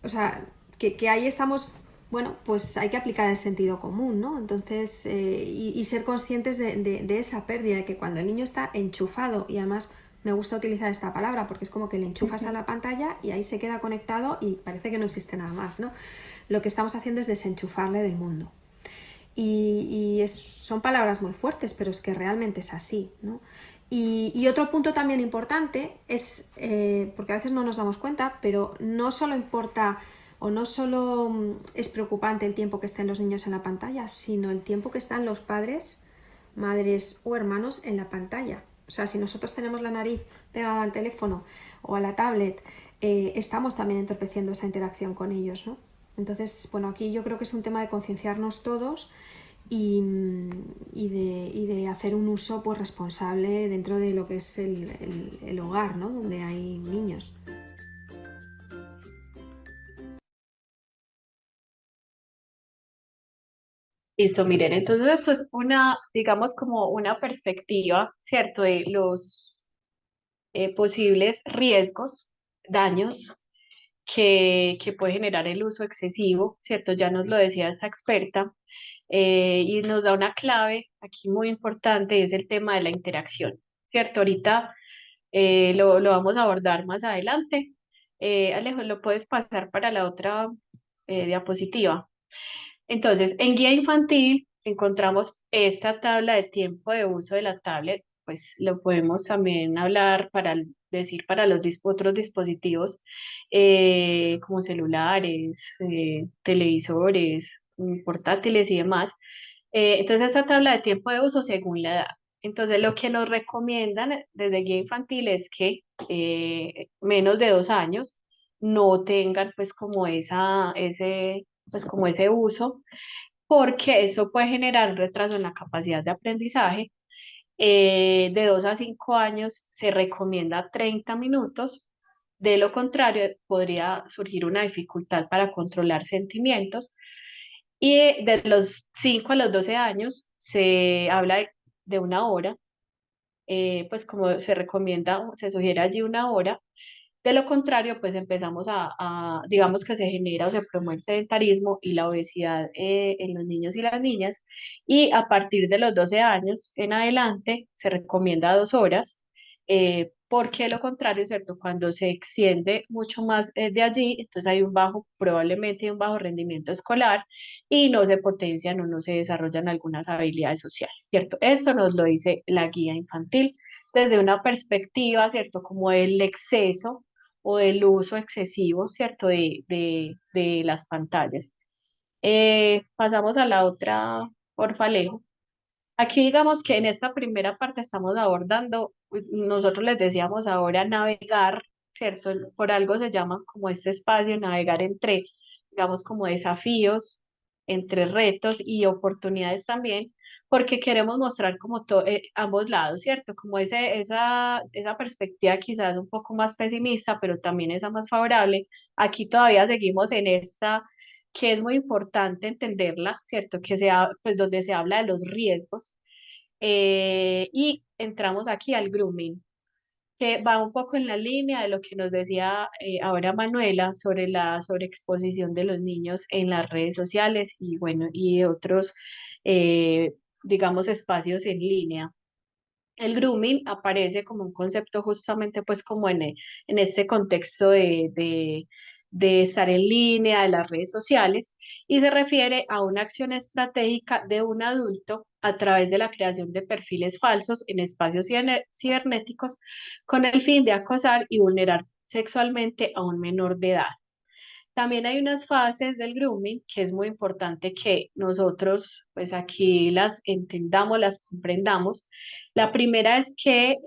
O sea, que ahí estamos... Bueno, pues hay que aplicar el sentido común, ¿no? Entonces, y ser conscientes de esa pérdida, de que cuando el niño está enchufado, y además me gusta utilizar esta palabra porque es como que le enchufas a la pantalla y ahí se queda conectado y parece que no existe nada más, ¿no? Lo que estamos haciendo es desenchufarle del mundo. Son palabras muy fuertes, pero es que realmente es así, ¿no? Y otro punto también importante es, porque a veces no nos damos cuenta, pero no solo importa o no solo es preocupante el tiempo que estén los niños en la pantalla, sino el tiempo que están los padres, madres o hermanos en la pantalla. O sea, si nosotros tenemos la nariz pegada al teléfono o a la tablet, estamos también entorpeciendo esa interacción con ellos, ¿no? Entonces, bueno, aquí yo creo que es un tema de concienciarnos todos y de hacer un uso pues, responsable dentro de lo que es el hogar, ¿no? Donde hay niños. Listo, miren, entonces esto es una, digamos, como una perspectiva, ¿cierto? De los posibles riesgos, daños que puede generar el uso excesivo, ¿cierto? Ya nos lo decía esta experta, y nos da una clave aquí muy importante, es el tema de la interacción, ¿cierto? Ahorita lo vamos a abordar más adelante. Alejo, ¿lo puedes pasar para la otra diapositiva? Entonces, en guía infantil encontramos esta tabla de tiempo de uso de la tablet, pues lo podemos también hablar para decir para los otros dispositivos como celulares, televisores, portátiles y demás. Entonces, esta tabla de tiempo de uso según la edad. Entonces, lo que nos recomiendan desde guía infantil es que menos de 2 años no tengan pues como pues como ese uso, porque eso puede generar un retraso en la capacidad de aprendizaje. De 2 a 5 años se recomienda 30 minutos, de lo contrario podría surgir una dificultad para controlar sentimientos. Y de los 5 a los 12 años se habla de 1 hora, pues como se recomienda, se sugiere allí 1 hora. De lo contrario, pues empezamos digamos que se genera o se promueve el sedentarismo y la obesidad en los niños y las niñas. Y a partir de los 12 años en adelante se recomienda 2 horas, porque de lo contrario, ¿cierto? Cuando se extiende mucho más de allí, entonces hay probablemente un bajo rendimiento escolar y no se potencian o no se desarrollan algunas habilidades sociales, ¿cierto? Esto nos lo dice la guía infantil desde una perspectiva, ¿cierto? Como el exceso o del uso excesivo, ¿cierto? De las pantallas. Pasamos a la otra, porfa, Alejo. Aquí digamos que en esta primera parte estamos abordando, nosotros les decíamos ahora navegar, ¿cierto? Por algo se llama como este espacio, navegar entre, digamos, como desafíos, entre retos y oportunidades también, porque queremos mostrar como ambos lados, ¿cierto? Como esa perspectiva quizás un poco más pesimista, pero también esa más favorable. Aquí todavía seguimos en esta que es muy importante entenderla, ¿cierto? Pues donde se habla de los riesgos, y entramos aquí al grooming, que va un poco en la línea de lo que nos decía ahora Manuela sobre la sobreexposición de los niños en las redes sociales y bueno, y otros, eh, digamos, espacios en línea. El grooming aparece como un concepto justamente pues como en este contexto de estar en línea, de las redes sociales, y se refiere a una acción estratégica de un adulto a través de la creación de perfiles falsos en espacios cibernéticos con el fin de acosar y vulnerar sexualmente a un menor de edad. También hay unas fases del grooming que es muy importante que nosotros, pues aquí las entendamos, las comprendamos. La primera es que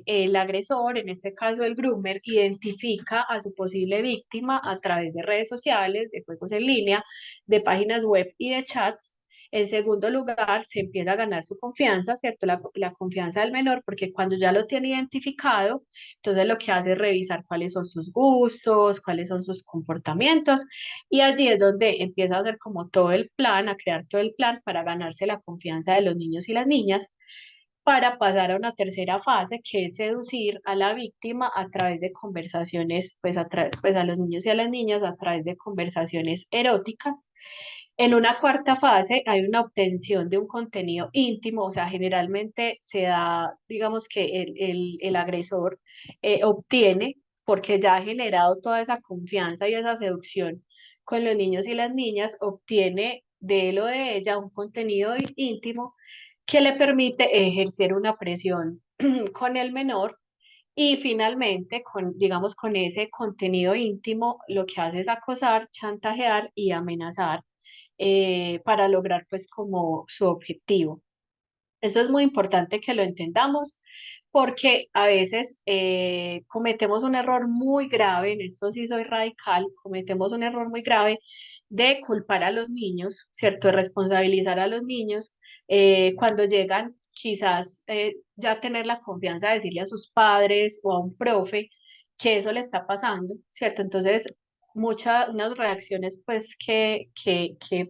el agresor, en este caso el groomer, identifica a su posible víctima a través de redes sociales, de juegos en línea, de páginas web y de chats. En segundo lugar, se empieza a ganar su confianza, ¿cierto? La confianza del menor, porque cuando ya lo tiene identificado, entonces lo que hace es revisar cuáles son sus gustos, cuáles son sus comportamientos, y allí es donde empieza a hacer como todo el plan, a crear todo el plan para ganarse la confianza de los niños y las niñas, para pasar a una tercera fase, que es seducir a la víctima a través de conversaciones, pues a los niños y a las niñas a través de conversaciones eróticas. En una cuarta fase hay una obtención de un contenido íntimo, o sea, generalmente se da, digamos que el agresor obtiene, porque ya ha generado toda esa confianza y esa seducción con los niños y las niñas, obtiene de él o de ella un contenido íntimo que le permite ejercer una presión con el menor, Y finalmente, digamos, con ese contenido íntimo, lo que hace es acosar, chantajear y amenazar para lograr pues como su objetivo. Eso es muy importante que lo entendamos porque a veces cometemos un error muy grave, en esto sí soy radical, cometemos un error muy grave de culpar a los niños, ¿cierto? De responsabilizar a los niños cuando llegan quizás ya tener la confianza de decirle a sus padres o a un profe que eso le está pasando, ¿cierto? Entonces, unas reacciones pues que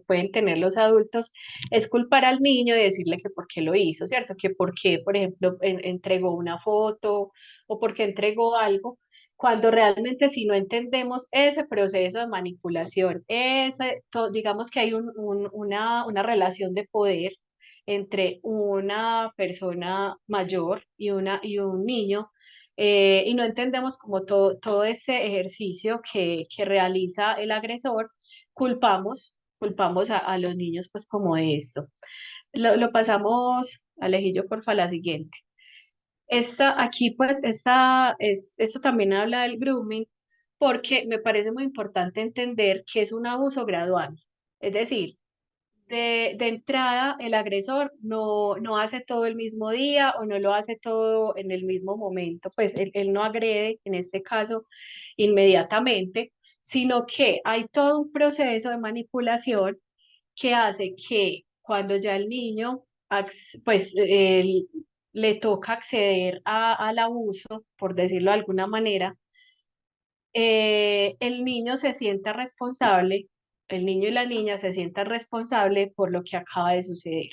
pueden tener los adultos es culpar al niño y decirle que por qué lo hizo, ¿cierto? Que por qué, por ejemplo, entregó una foto o por qué entregó algo, cuando realmente si no entendemos ese proceso de manipulación, digamos que hay una relación de poder entre una persona mayor y un niño, y no entendemos como todo ese ejercicio que realiza el agresor, culpamos a los niños pues como de esto. Lo pasamos, Alejillo, porfa, la siguiente. Aquí pues, esto también habla del grooming, porque me parece muy importante entender que es un abuso gradual. Es decir, de entrada, el agresor no hace todo el mismo día o no lo hace todo en el mismo momento, pues él no agrede, en este caso, inmediatamente, sino que hay todo un proceso de manipulación que hace que cuando ya el niño, pues, le toca acceder al abuso, por decirlo de alguna manera, el niño se sienta responsable, el niño y la niña se sientan responsable por lo que acaba de suceder.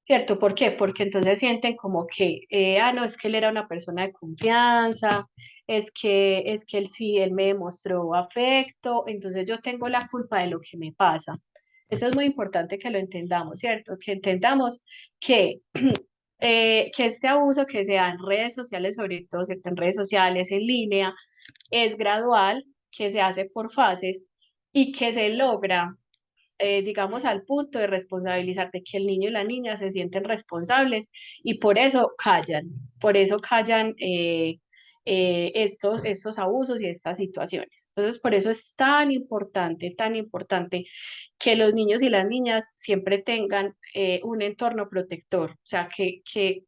¿Cierto? ¿Por qué? Porque entonces sienten como que, no, es que él era una persona de confianza, es que él sí, él me demostró afecto, entonces yo tengo la culpa de lo que me pasa. Eso es muy importante que lo entendamos, ¿cierto? Que entendamos que, que este abuso que se da en redes sociales, sobre todo, ¿cierto? En redes sociales, en línea, es gradual, que se hace por fases y que se logra digamos, al punto de responsabilizar de que el niño y la niña se sienten responsables y por eso callan estos abusos y estas situaciones. Entonces, por eso es tan importante que los niños y las niñas siempre tengan un entorno protector, o sea, que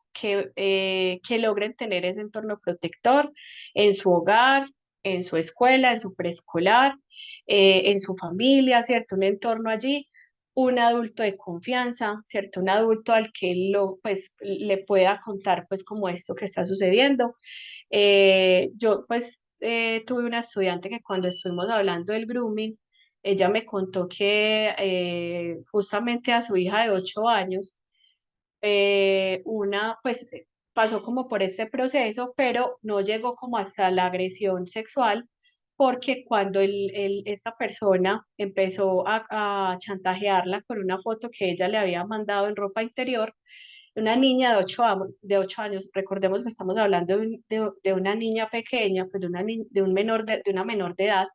logren tener ese entorno protector en su hogar, en su escuela, en su preescolar, en su familia, ¿cierto? Un entorno allí, un adulto de confianza, ¿cierto? Un adulto al que pues, le pueda contar, pues, como esto que está sucediendo. Yo, pues, tuve una estudiante que cuando estuvimos hablando del grooming, ella me contó que justamente a su hija de 8 años, pues pasó como por este proceso, pero no llegó como hasta la agresión sexual, porque cuando esta persona empezó a chantajearla con una foto que ella le había mandado en ropa interior, una niña de 8 años, recordemos que estamos hablando de una niña pequeña, pues de una menor de edad,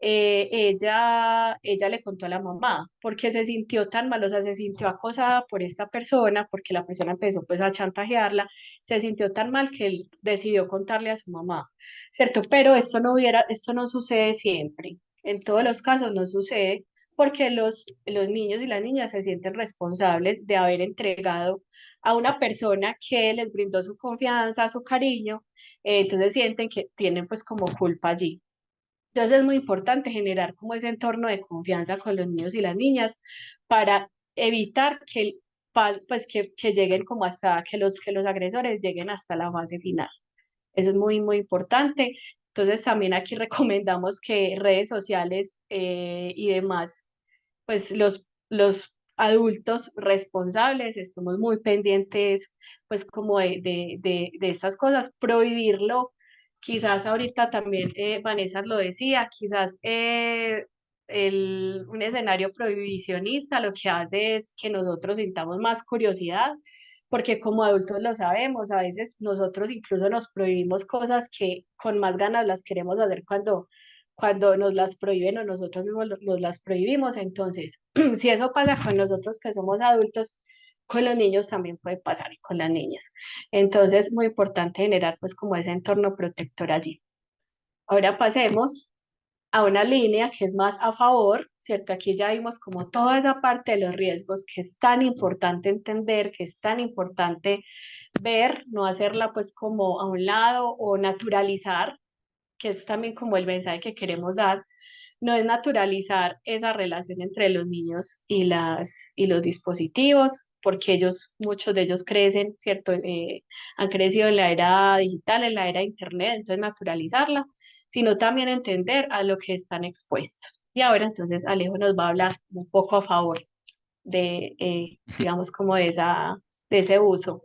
ella le contó a la mamá porque se sintió tan mal, o sea, se sintió acosada por esta persona, porque la persona empezó pues a chantajearla, se sintió tan mal que él decidió contarle a su mamá, ¿cierto? Pero esto no sucede siempre, en todos los casos no sucede porque los niños y las niñas se sienten responsables de haber entregado a una persona que les brindó su confianza, su cariño, entonces sienten que tienen pues como culpa allí. Entonces es muy importante generar como ese entorno de confianza con los niños y las niñas para evitar pues que lleguen como hasta, que los agresores lleguen hasta la fase final. Eso es muy, muy importante. Entonces también aquí recomendamos que redes sociales y demás, pues los adultos responsables estamos muy pendientes pues como de estas cosas, prohibirlo. Quizás ahorita también Vanessa lo decía, quizás un escenario prohibicionista lo que hace es que nosotros sintamos más curiosidad, porque como adultos lo sabemos, a veces nosotros incluso nos prohibimos cosas que con más ganas las queremos hacer cuando nos las prohíben o nosotros mismos nos las prohibimos. Entonces, si eso pasa con nosotros que somos adultos, con los niños también puede pasar y con las niñas. Entonces, muy importante generar pues como ese entorno protector allí. Ahora pasemos a una línea que es más a favor, ¿cierto? Aquí ya vimos como toda esa parte de los riesgos que es tan importante entender, que es tan importante ver, no hacerla pues como a un lado o naturalizar, que es también como el mensaje que queremos dar, no es naturalizar esa relación entre los niños y los dispositivos, porque ellos, muchos de ellos crecen, ¿cierto? Han crecido en la era digital, en la era de internet, entonces naturalizarla, sino también entender a lo que están expuestos. Y ahora entonces Alejo nos va a hablar un poco a favor de, digamos, como de ese uso.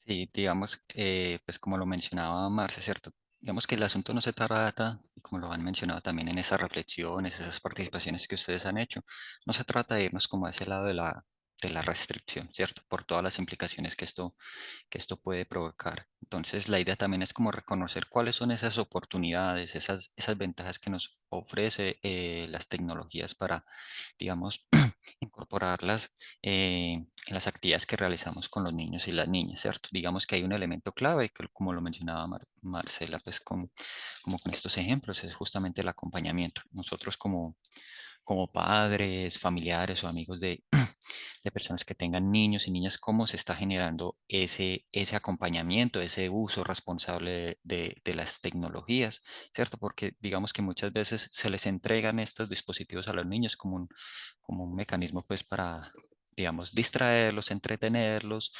Sí, digamos, pues como lo mencionaba Marce, ¿cierto? Digamos que el asunto no se trata, y como lo han mencionado también en esas reflexiones, esas participaciones que ustedes han hecho, no se trata de irnos como a ese lado de la restricción, ¿cierto? Por todas las implicaciones que esto puede provocar. Entonces, la idea también es como reconocer cuáles son esas oportunidades, esas ventajas que nos ofrece las tecnologías para, digamos, incorporarlas en las actividades que realizamos con los niños y las niñas, ¿cierto? Digamos que hay un elemento clave, que como lo mencionaba Marcela, pues como con estos ejemplos, es justamente el acompañamiento. Nosotros como padres, familiares o amigos de personas que tengan niños y niñas, cómo se está generando ese acompañamiento, ese uso responsable de las tecnologías, ¿cierto? Porque digamos que muchas veces se les entregan estos dispositivos a los niños como un mecanismo pues para digamos, distraerlos, entretenerlos,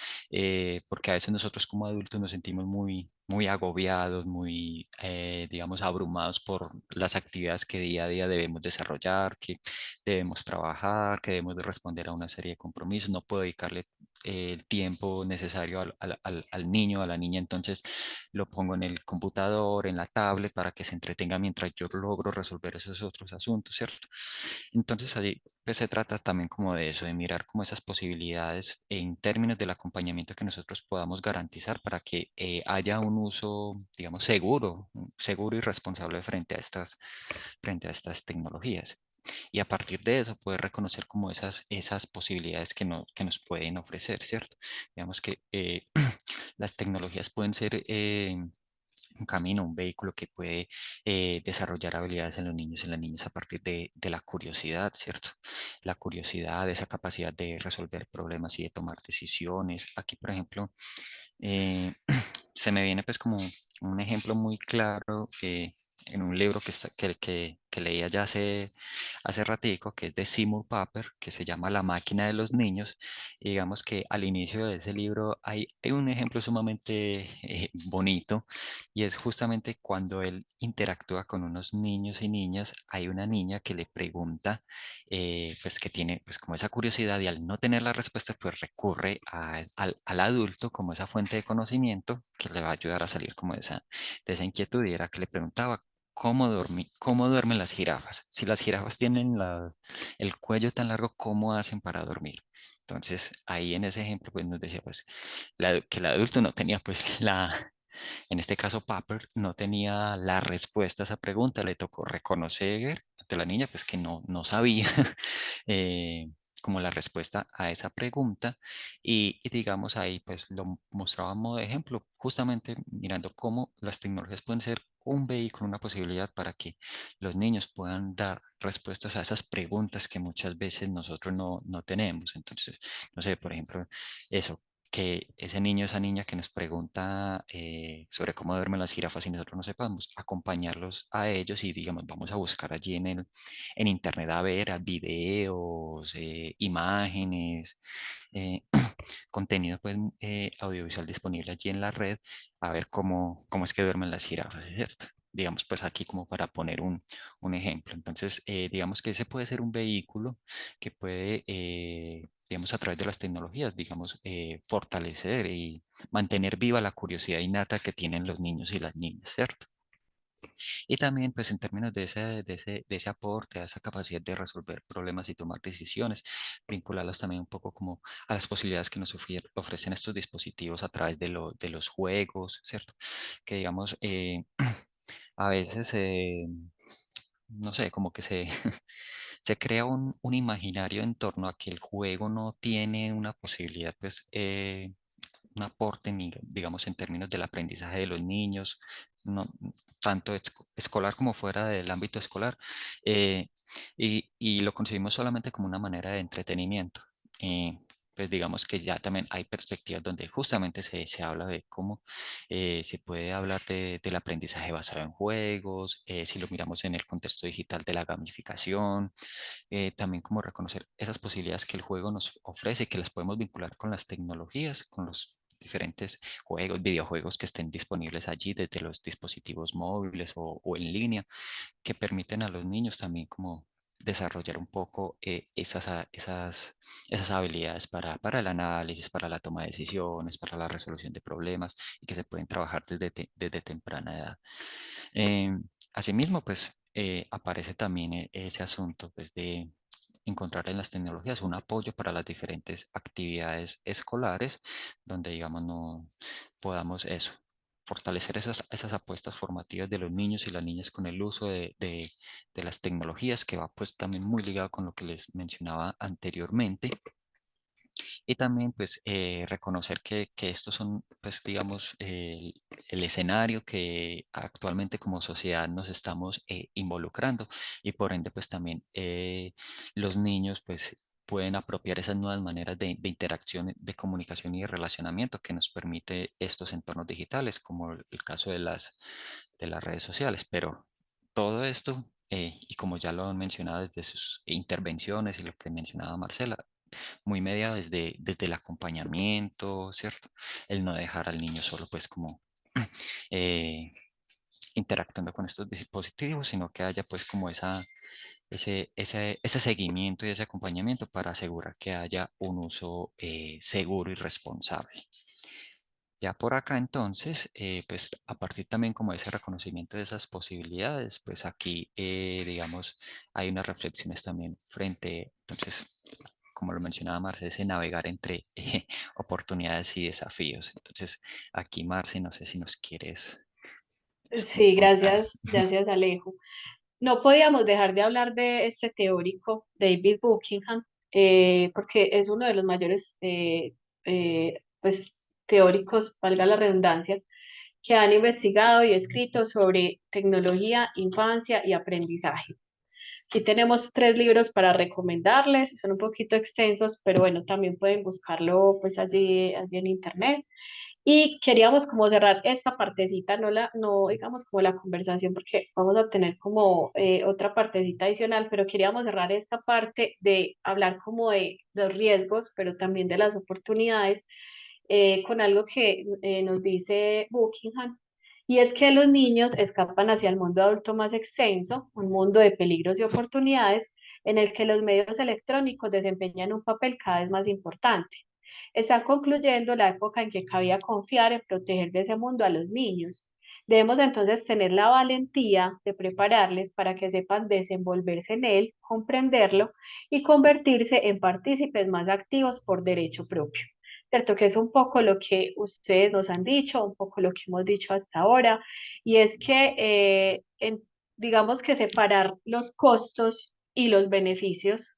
porque a veces nosotros como adultos nos sentimos muy agobiados, muy, digamos, abrumados por las actividades que día a día debemos desarrollar, que debemos trabajar, que debemos de responder a una serie de compromisos, no puedo dedicarle el tiempo necesario al niño, a la niña, entonces lo pongo en el computador, en la tablet, para que se entretenga mientras yo logro resolver esos otros asuntos, ¿cierto? Entonces allí pues, se trata también como de eso, de mirar como esas posibilidades en términos del acompañamiento que nosotros podamos garantizar para que haya un uso, digamos, seguro y responsable frente a estas tecnologías. Y a partir de eso poder reconocer como esas posibilidades que nos pueden ofrecer, ¿cierto? Digamos que las tecnologías pueden ser un camino, un vehículo que puede desarrollar habilidades en los niños y en las niñas a partir de la curiosidad, ¿cierto? La curiosidad, esa capacidad de resolver problemas y de tomar decisiones. Aquí, por ejemplo, eh, se me viene pues como un ejemplo muy claro en un libro que leía ya hace ratico, que es de Seymour Papert, que se llama La máquina de los niños. Y digamos que al inicio de ese libro hay un ejemplo sumamente bonito, y es justamente cuando él interactúa con unos niños y niñas, hay una niña que le pregunta, pues que tiene pues como esa curiosidad, y al no tener la respuesta, pues recurre al adulto como esa fuente de conocimiento que le va a ayudar a salir como de esa inquietud, y era que le preguntaba, ¿cómo duermen las jirafas? Si las jirafas tienen el cuello tan largo, ¿cómo hacen para dormir? Entonces, ahí en ese ejemplo, pues nos decía, pues, que el adulto no tenía, pues, en este caso, Papert no tenía la respuesta a esa pregunta, le tocó reconocer ante la niña, pues, que no sabía eh, como la respuesta a esa pregunta, y digamos ahí, pues, lo mostraba a modo de ejemplo, justamente mirando cómo las tecnologías pueden ser un vehículo, una posibilidad para que los niños puedan dar respuestas a esas preguntas que muchas veces nosotros no tenemos. Entonces, no sé, por ejemplo, eso, que ese niño, esa niña que nos pregunta sobre cómo duermen las jirafas y nosotros no sepamos, acompañarlos a ellos y digamos, vamos a buscar allí en internet a ver a videos, imágenes, eh, contenido pues, audiovisual disponible allí en la red, a ver cómo es que duermen las jirafas, ¿cierto? Digamos, pues aquí como para poner un ejemplo. Entonces, digamos que ese puede ser un vehículo que puede, digamos, a través de las tecnologías, digamos, fortalecer y mantener viva la curiosidad innata que tienen los niños y las niñas, ¿cierto? Y también, pues, en términos de ese aporte, a esa capacidad de resolver problemas y tomar decisiones, vincularlos también un poco como a las posibilidades que nos ofrecen estos dispositivos a través de los juegos, ¿cierto? Que digamos, a veces, no sé, como que se se crea un imaginario en torno a que el juego no tiene una posibilidad, pues, un aporte, digamos, en términos del aprendizaje de los niños, no, tanto escolar como fuera del ámbito escolar, eh, y lo concebimos solamente como una manera de entretenimiento. Pues digamos que ya también hay perspectivas donde justamente se habla de cómo se puede hablar del aprendizaje basado en juegos, si lo miramos en el contexto digital de la gamificación, también como reconocer esas posibilidades que el juego nos ofrece y que las podemos vincular con las tecnologías, con los diferentes juegos, videojuegos que estén disponibles allí desde los dispositivos móviles o en línea, que permiten a los niños también como desarrollar un poco esas habilidades para el análisis, para la toma de decisiones, para la resolución de problemas y que se pueden trabajar desde temprana edad. Asimismo, pues aparece también ese asunto pues, de encontrar en las tecnologías un apoyo para las diferentes actividades escolares, donde, digamos, no podamos eso, fortalecer esas apuestas formativas de los niños y las niñas con el uso de las tecnologías, que va pues también muy ligado con lo que les mencionaba anteriormente. Y también pues reconocer que estos son pues digamos el escenario que actualmente como sociedad nos estamos involucrando y por ende pues también los niños pues pueden apropiar esas nuevas maneras de interacción, de comunicación y de relacionamiento que nos permite estos entornos digitales como el caso de las redes sociales. Pero todo esto, y como ya lo han mencionado desde sus intervenciones y lo que mencionaba Marcela, muy media desde el acompañamiento, ¿cierto? El no dejar al niño solo, pues como eh, interactuando con estos dispositivos, sino que haya pues como ese seguimiento y ese acompañamiento para asegurar que haya un uso seguro y responsable. Ya por acá entonces, pues a partir también como de ese reconocimiento de esas posibilidades, pues aquí, digamos, hay unas reflexiones también frente, entonces, como lo mencionaba Marce, ese navegar entre oportunidades y desafíos. Entonces, aquí Marce, no sé si nos quieres Sí, contar. gracias Alejo. No podíamos dejar de hablar de este teórico, David Buckingham, porque es uno de los mayores pues, teóricos, valga la redundancia, que han investigado y escrito sobre tecnología, infancia y aprendizaje. Aquí tenemos 3 libros para recomendarles, son un poquito extensos, pero bueno, también pueden buscarlo pues allí en internet. Y queríamos como cerrar esta partecita, no digamos como la conversación, porque vamos a tener como otra partecita adicional, pero queríamos cerrar esta parte de hablar como de los riesgos, pero también de las oportunidades, con algo que nos dice Buckingham, y es que los niños escapan hacia el mundo adulto más extenso, un mundo de peligros y oportunidades, en el que los medios electrónicos desempeñan un papel cada vez más importante. Están concluyendo la época en que cabía confiar en proteger de ese mundo a los niños. Debemos entonces tener la valentía de prepararles para que sepan desenvolverse en él, comprenderlo y convertirse en partícipes más activos por derecho propio. ¿Cierto? Que es un poco lo que ustedes nos han dicho, un poco lo que hemos dicho hasta ahora, y es que digamos que separar los costos y los beneficios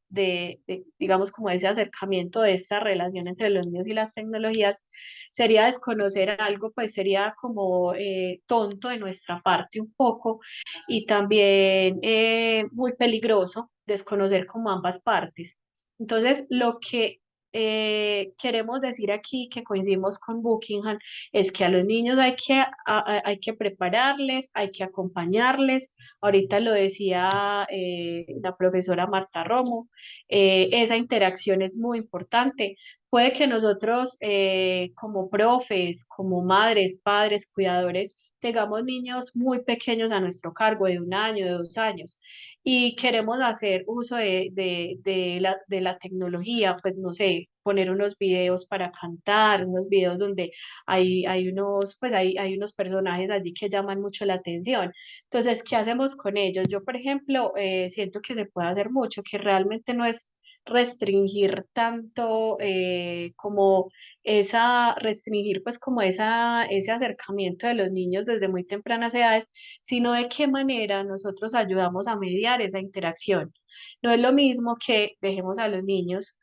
digamos, como ese acercamiento de esta relación entre los niños y las tecnologías, sería desconocer algo, pues sería como tonto de nuestra parte un poco y también muy peligroso desconocer como ambas partes. Entonces, lo que queremos decir aquí, que coincidimos con Buckingham, es que a los niños hay que prepararles, hay que acompañarles. Ahorita lo decía la profesora Marta Romo, esa interacción es muy importante. Puede que nosotros como profes, como madres, padres, cuidadores, tengamos niños muy pequeños a nuestro cargo, de 1 año, de 2 años, y queremos hacer uso de la tecnología, pues no sé, poner unos videos para cantar, unos videos donde hay unos personajes allí que llaman mucho la atención. Entonces, ¿qué hacemos con ellos? Yo, por ejemplo, siento que se puede hacer mucho, que realmente no es restringir tanto como restringir pues como ese acercamiento de los niños desde muy tempranas edades, sino de qué manera nosotros ayudamos a mediar esa interacción. No es lo mismo que dejemos a los niños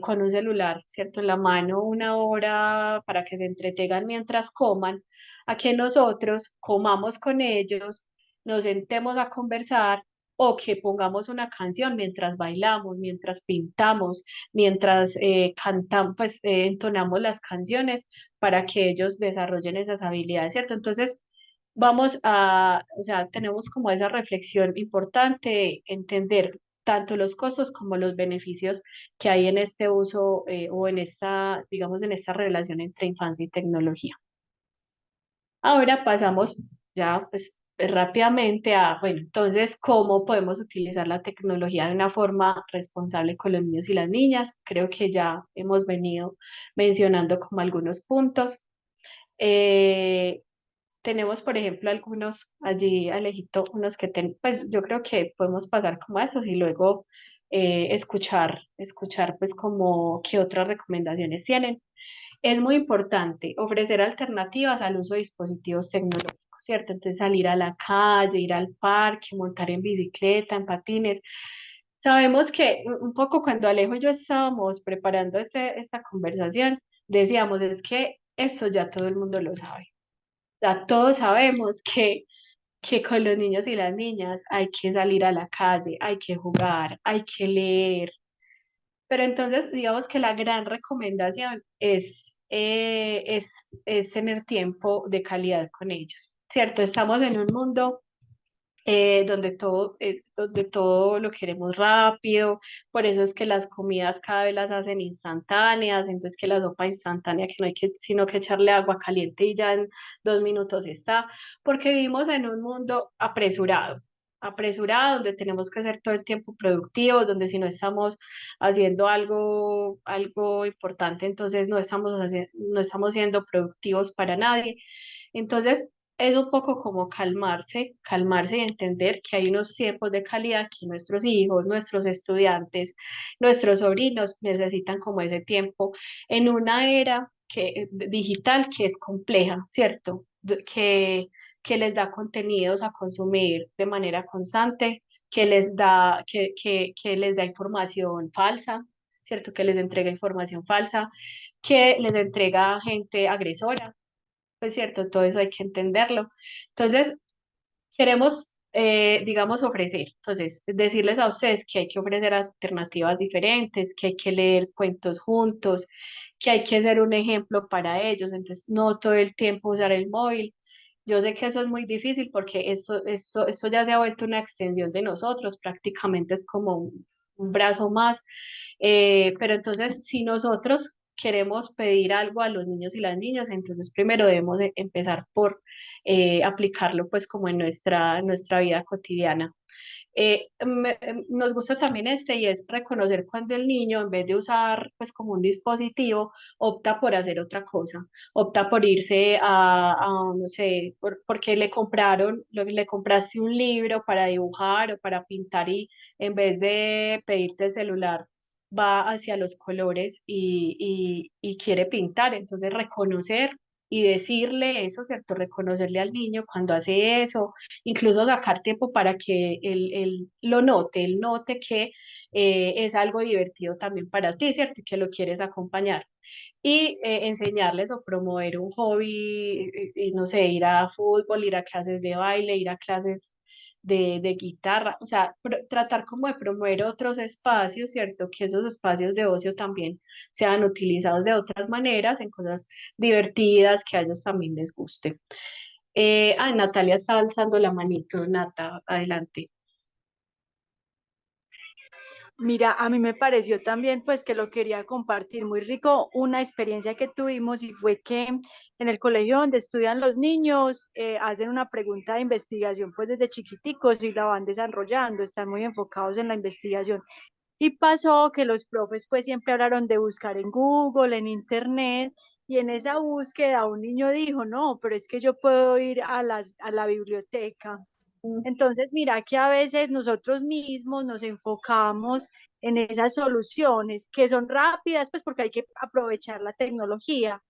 con un celular, ¿cierto? En la mano 1 hora para que se entretengan mientras coman, a que nosotros comamos con ellos, nos sentemos a conversar o que pongamos una canción mientras bailamos, mientras pintamos, mientras cantamos, pues entonamos las canciones para que ellos desarrollen esas habilidades, ¿cierto? Entonces, o sea, tenemos como esa reflexión importante de entender tanto los costos como los beneficios que hay en este uso o en esta, digamos, en esta relación entre infancia y tecnología. Ahora pasamos ya pues rápidamente a, bueno, entonces, ¿cómo podemos utilizar la tecnología de una forma responsable con los niños y las niñas? Creo que ya hemos venido mencionando como algunos puntos. Eh, Tenemos, por ejemplo, algunos allí, Alejito, unos pues yo creo que podemos pasar como a esos y luego escuchar pues como qué otras recomendaciones tienen. Es muy importante ofrecer alternativas al uso de dispositivos tecnológicos, ¿cierto? Entonces salir a la calle, ir al parque, montar en bicicleta, en patines. Sabemos que un poco cuando Alejo y yo estábamos preparando esta conversación, decíamos, es que esto ya todo el mundo lo sabe. Ya todos sabemos que con los niños y las niñas hay que salir a la calle, hay que jugar, hay que leer, pero entonces, digamos que la gran recomendación es tener tiempo de calidad con ellos, ¿cierto? Estamos en un mundo donde todo lo queremos rápido, por eso es que las comidas cada vez las hacen instantáneas, entonces que la sopa instantánea que no hay que, sino que echarle agua caliente y ya en 2 minutos está, porque vivimos en un mundo apresurado, donde tenemos que ser todo el tiempo productivos, donde si no estamos haciendo algo importante, entonces no estamos siendo productivos para nadie. Entonces, es un poco como calmarse y entender que hay unos tiempos de calidad que nuestros hijos, nuestros estudiantes, nuestros sobrinos necesitan como ese tiempo en una era digital que es compleja, ¿cierto? Que les da contenidos a consumir de manera constante, que les da información falsa, ¿cierto? Que les entrega información falsa, que les entrega gente agresora, pues cierto, todo eso hay que entenderlo. Entonces, queremos, digamos, ofrecer, entonces, decirles a ustedes que hay que ofrecer alternativas diferentes, que hay que leer cuentos juntos, que hay que ser un ejemplo para ellos, entonces, no todo el tiempo usar el móvil. Yo sé que eso es muy difícil porque esto ya se ha vuelto una extensión de nosotros, prácticamente es como un brazo más, pero entonces, si nosotros queremos pedir algo a los niños y las niñas, entonces primero debemos de empezar por aplicarlo pues como en nuestra vida cotidiana. Nos gusta también y es reconocer cuando el niño, en vez de usar pues como un dispositivo, opta por hacer otra cosa, opta por irse no sé, porque le compraste un libro para dibujar o para pintar y en vez de pedirte el celular, va hacia los colores y quiere pintar. Entonces reconocer y decirle eso, ¿cierto? Reconocerle al niño cuando hace eso, incluso sacar tiempo para que él note que es algo divertido también para ti, ¿cierto? Y que lo quieres acompañar. Y enseñarles o promover un hobby, y no sé, ir a fútbol, ir a clases de baile, ir a clases de guitarra, o sea, tratar como de promover otros espacios, ¿cierto? Que esos espacios de ocio también sean utilizados de otras maneras, en cosas divertidas, que a ellos también les guste. Natalia está alzando la manito. Nata, adelante. Mira, a mí me pareció también, pues, que lo quería compartir muy rico, una experiencia que tuvimos y fue que en el colegio donde estudian los niños hacen una pregunta de investigación, pues, desde chiquiticos y la van desarrollando, están muy enfocados en la investigación. Y pasó que los profes, pues, siempre hablaron de buscar en Google, en Internet, y en esa búsqueda un niño dijo, no, pero es que yo puedo ir a la biblioteca. Entonces, mira que a veces nosotros mismos nos enfocamos en esas soluciones que son rápidas, pues porque hay que aprovechar la tecnología,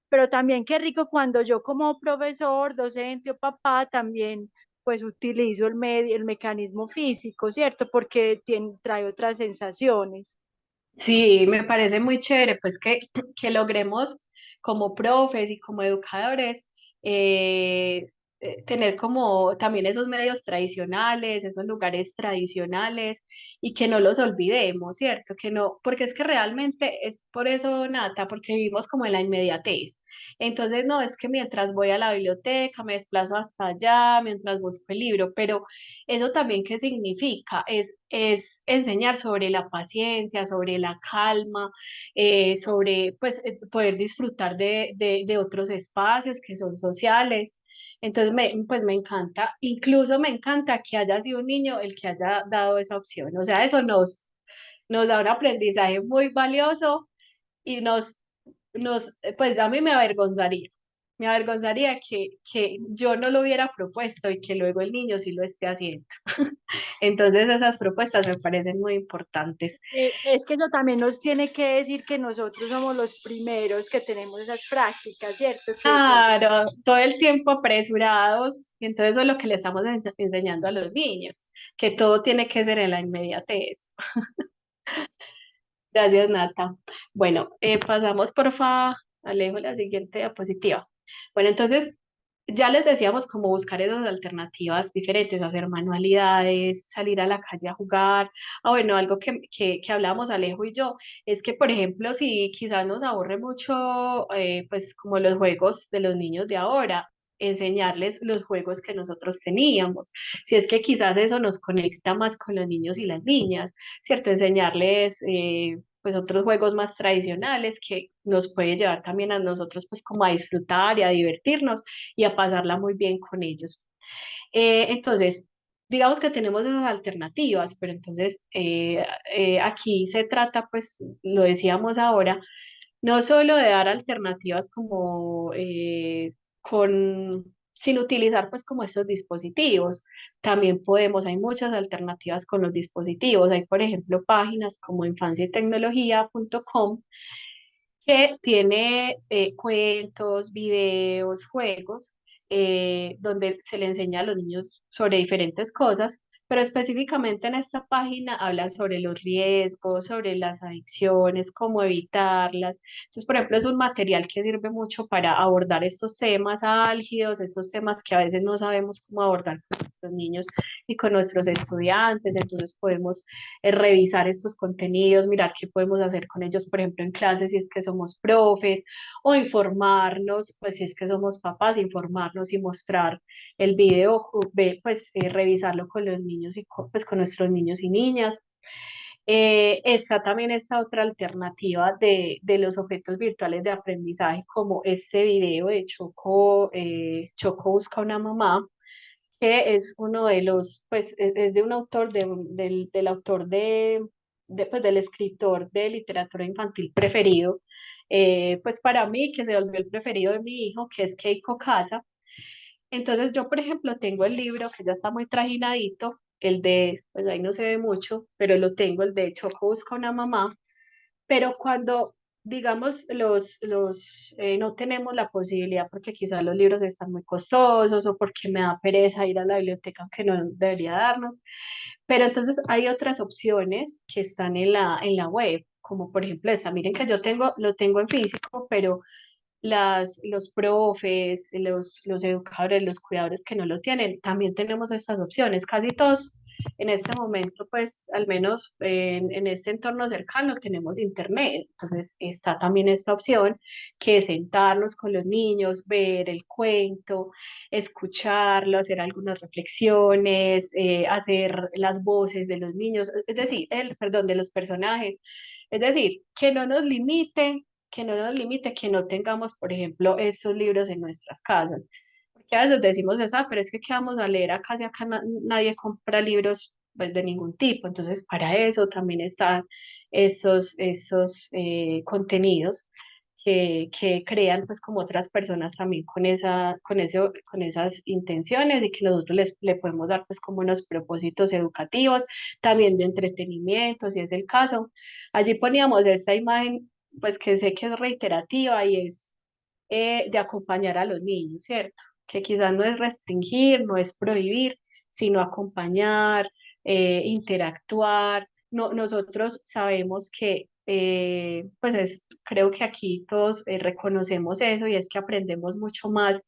pero también qué rico cuando yo como profesor, docente o papá también pues utilizo el mecanismo físico, ¿cierto? Porque trae otras sensaciones. Sí, me parece muy chévere, pues que logremos como profes y como educadores eh, tener como también esos medios tradicionales, esos lugares tradicionales y que no los olvidemos, ¿cierto? Que no, porque es que realmente es por eso, Nata, porque vivimos como en la inmediatez. Entonces, no, es que mientras voy a la biblioteca, me desplazo hasta allá, mientras busco el libro, pero eso también qué significa, es enseñar sobre la paciencia, sobre la calma, sobre pues poder disfrutar de otros espacios que son sociales. Entonces, pues me encanta, incluso me encanta que haya sido un niño el que haya dado esa opción. O sea, eso nos da un aprendizaje muy valioso y pues a mí me avergonzaría que yo no lo hubiera propuesto y que luego el niño sí lo esté haciendo. Entonces esas propuestas me parecen muy importantes. Es que eso también nos tiene que decir que nosotros somos los primeros que tenemos esas prácticas, ¿cierto? Que pues, Claro, todo el tiempo apresurados, y entonces eso es lo que le estamos enseñando a los niños, que todo tiene que ser en la inmediatez. Gracias, Nata. Bueno, pasamos porfa, Alejo, la siguiente diapositiva. Bueno, entonces ya les decíamos cómo buscar esas alternativas diferentes, hacer manualidades, salir a la calle a jugar. Ah, bueno, algo que hablábamos Alejo y yo, es que, por ejemplo, si quizás nos aburre mucho, pues como los juegos de los niños de ahora, enseñarles los juegos que nosotros teníamos. Si es que quizás eso nos conecta más con los niños y las niñas, ¿cierto? Enseñarles pues otros juegos más tradicionales que nos puede llevar también a nosotros pues como a disfrutar y a divertirnos y a pasarla muy bien con ellos. Entonces, digamos que tenemos esas alternativas, pero entonces aquí se trata, pues lo decíamos ahora, no solo de dar alternativas como sin utilizar pues como estos dispositivos, también podemos, hay muchas alternativas con los dispositivos, hay por ejemplo páginas como infanciaytecnología.com que tiene cuentos, videos, juegos, donde se le enseña a los niños sobre diferentes cosas, pero específicamente en esta página habla sobre los riesgos, sobre las adicciones, cómo evitarlas. Entonces, por ejemplo, es un material que sirve mucho para abordar estos temas álgidos, estos temas que a veces no sabemos cómo abordar con nuestros niños y con nuestros estudiantes. Entonces, podemos revisar estos contenidos, mirar qué podemos hacer con ellos, por ejemplo, en clases si es que somos profes, o informarnos, pues si es que somos papás, informarnos y mostrar el video, pues revisarlo con los niños y pues con nuestros niños y niñas. Está también esta otra alternativa de los objetos virtuales de aprendizaje, como este video de Choco busca una mamá, que es uno de los, pues es de un autor, del autor pues, del escritor de literatura infantil preferido, pues para mí, que se volvió el preferido de mi hijo, que es Keiko Casa. Entonces yo, por ejemplo, tengo el libro que ya está muy trajinadito, el de, pues ahí no se ve mucho, pero lo tengo, el de Choco busca una mamá, pero cuando, digamos, no tenemos la posibilidad porque quizás los libros están muy costosos o porque me da pereza ir a la biblioteca, aunque no debería darnos, pero entonces hay otras opciones que están en la web, como por ejemplo esta. Miren que lo tengo en físico, pero los profes, los educadores, los cuidadores que no lo tienen, también tenemos estas opciones. Casi todos en este momento, pues al menos en este entorno cercano tenemos internet. Entonces está también esta opción que es sentarnos con los niños, ver el cuento, escucharlo, hacer algunas reflexiones, hacer las voces de los niños, es decir, perdón, de los personajes. Es decir, que no nos limite, que no tengamos, por ejemplo, estos libros en nuestras casas. Porque a veces decimos eso, pero es que ¿qué vamos a leer acá si acá nadie compra libros pues, de ningún tipo? Entonces, para eso también están esos contenidos que crean pues como otras personas también con esas intenciones y que nosotros le podemos dar pues como unos propósitos educativos, también de entretenimiento, si es el caso. Allí poníamos esta imagen pues que sé que es reiterativa y es de acompañar a los niños, ¿cierto? Que quizás no es restringir, no es prohibir, sino acompañar, interactuar. No, nosotros sabemos que, pues creo que aquí todos reconocemos eso y es que aprendemos mucho más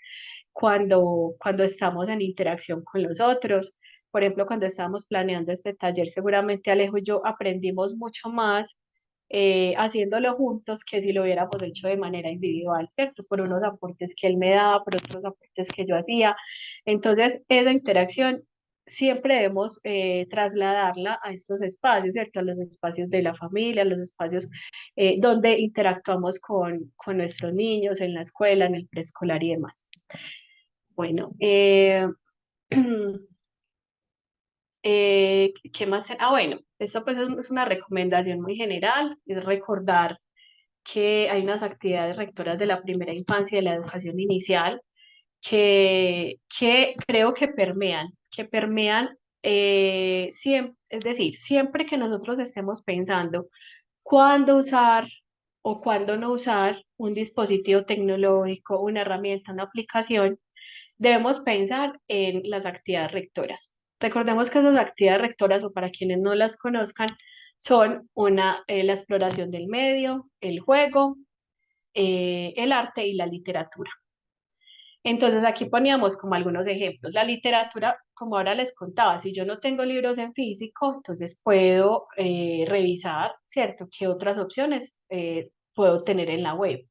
cuando estamos en interacción con los otros. Por ejemplo, cuando estábamos planeando este taller, seguramente Alejo y yo aprendimos mucho más haciéndolo juntos que si lo hubiéramos hecho de manera individual, ¿cierto? Por unos aportes que él me daba, por otros aportes que yo hacía. Entonces, esa interacción siempre debemos trasladarla a estos espacios, ¿cierto? A los espacios de la familia, a los espacios donde interactuamos con nuestros niños en la escuela, en el preescolar y demás. Bueno, ¿qué más? Ah, bueno, esto pues es una recomendación muy general, es recordar que hay unas actividades rectoras de la primera infancia y de la educación inicial que creo que permean siempre, es decir, siempre que nosotros estemos pensando cuándo usar o cuándo no usar un dispositivo tecnológico, una herramienta, una aplicación, debemos pensar en las actividades rectoras. Recordemos que esas actividades rectoras, o para quienes no las conozcan, son la exploración del medio, el juego, el arte y la literatura. Entonces aquí poníamos como algunos ejemplos. La literatura, como ahora les contaba, si yo no tengo libros en físico, entonces puedo revisar, ¿cierto? ¿Qué otras opciones puedo tener en la web?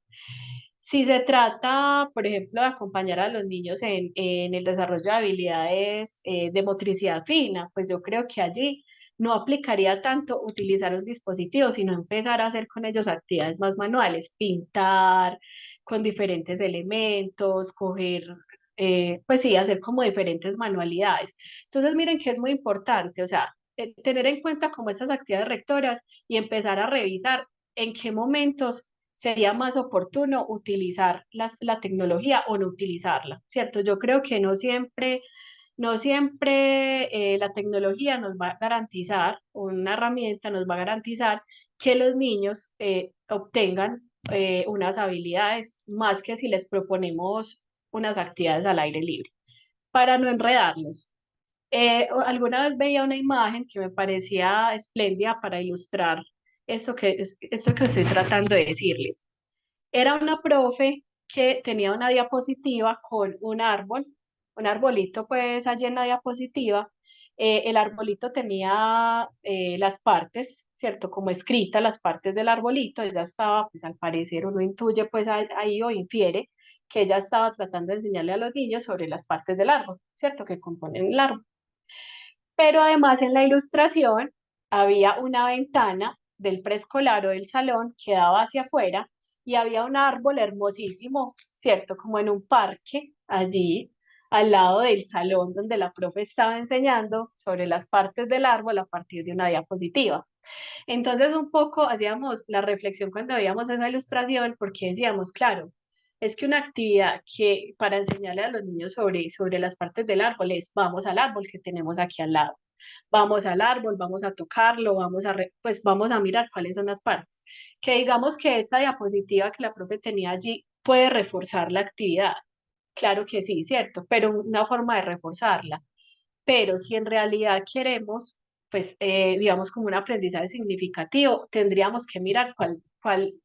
Si se trata, por ejemplo, de acompañar a los niños en el desarrollo de habilidades de motricidad fina, pues yo creo que allí no aplicaría tanto utilizar un dispositivo, sino empezar a hacer con ellos actividades más manuales, pintar con diferentes elementos, coger, pues sí, hacer como diferentes manualidades. Entonces, miren que es muy importante, o sea, tener en cuenta como estas actividades rectoras y empezar a revisar en qué momentos sería más oportuno utilizar la tecnología o no utilizarla, ¿cierto? Yo creo que no siempre la tecnología nos va a garantizar, o una herramienta nos va a garantizar que los niños obtengan unas habilidades más que si les proponemos unas actividades al aire libre, para no enredarlos. Alguna vez veía una imagen que me parecía espléndida para ilustrar esto que estoy tratando de decirles. Era una profe que tenía una diapositiva con un arbolito pues allí en la diapositiva. El arbolito tenía las partes, ¿cierto? Como escritas las partes del arbolito. Ella estaba, pues al parecer uno intuye pues ahí o infiere que ella estaba tratando de enseñarle a los niños sobre las partes del árbol, ¿cierto? Que componen el árbol. Pero además en la ilustración había una ventana del preescolar o del salón que daba hacia afuera y había un árbol hermosísimo, ¿cierto? Como en un parque allí al lado del salón donde la profe estaba enseñando sobre las partes del árbol a partir de una diapositiva. Entonces un poco hacíamos la reflexión cuando veíamos esa ilustración porque decíamos, claro, es que una actividad que para enseñarle a los niños sobre las partes del árbol es vamos al árbol que tenemos aquí al lado. Vamos al árbol, vamos a tocarlo, pues vamos a mirar cuáles son las partes. Que digamos que esta diapositiva que la profe tenía allí puede reforzar la actividad. Claro que sí, cierto, pero una forma de reforzarla. Pero si en realidad queremos, pues, digamos, como un aprendizaje significativo, tendríamos que mirar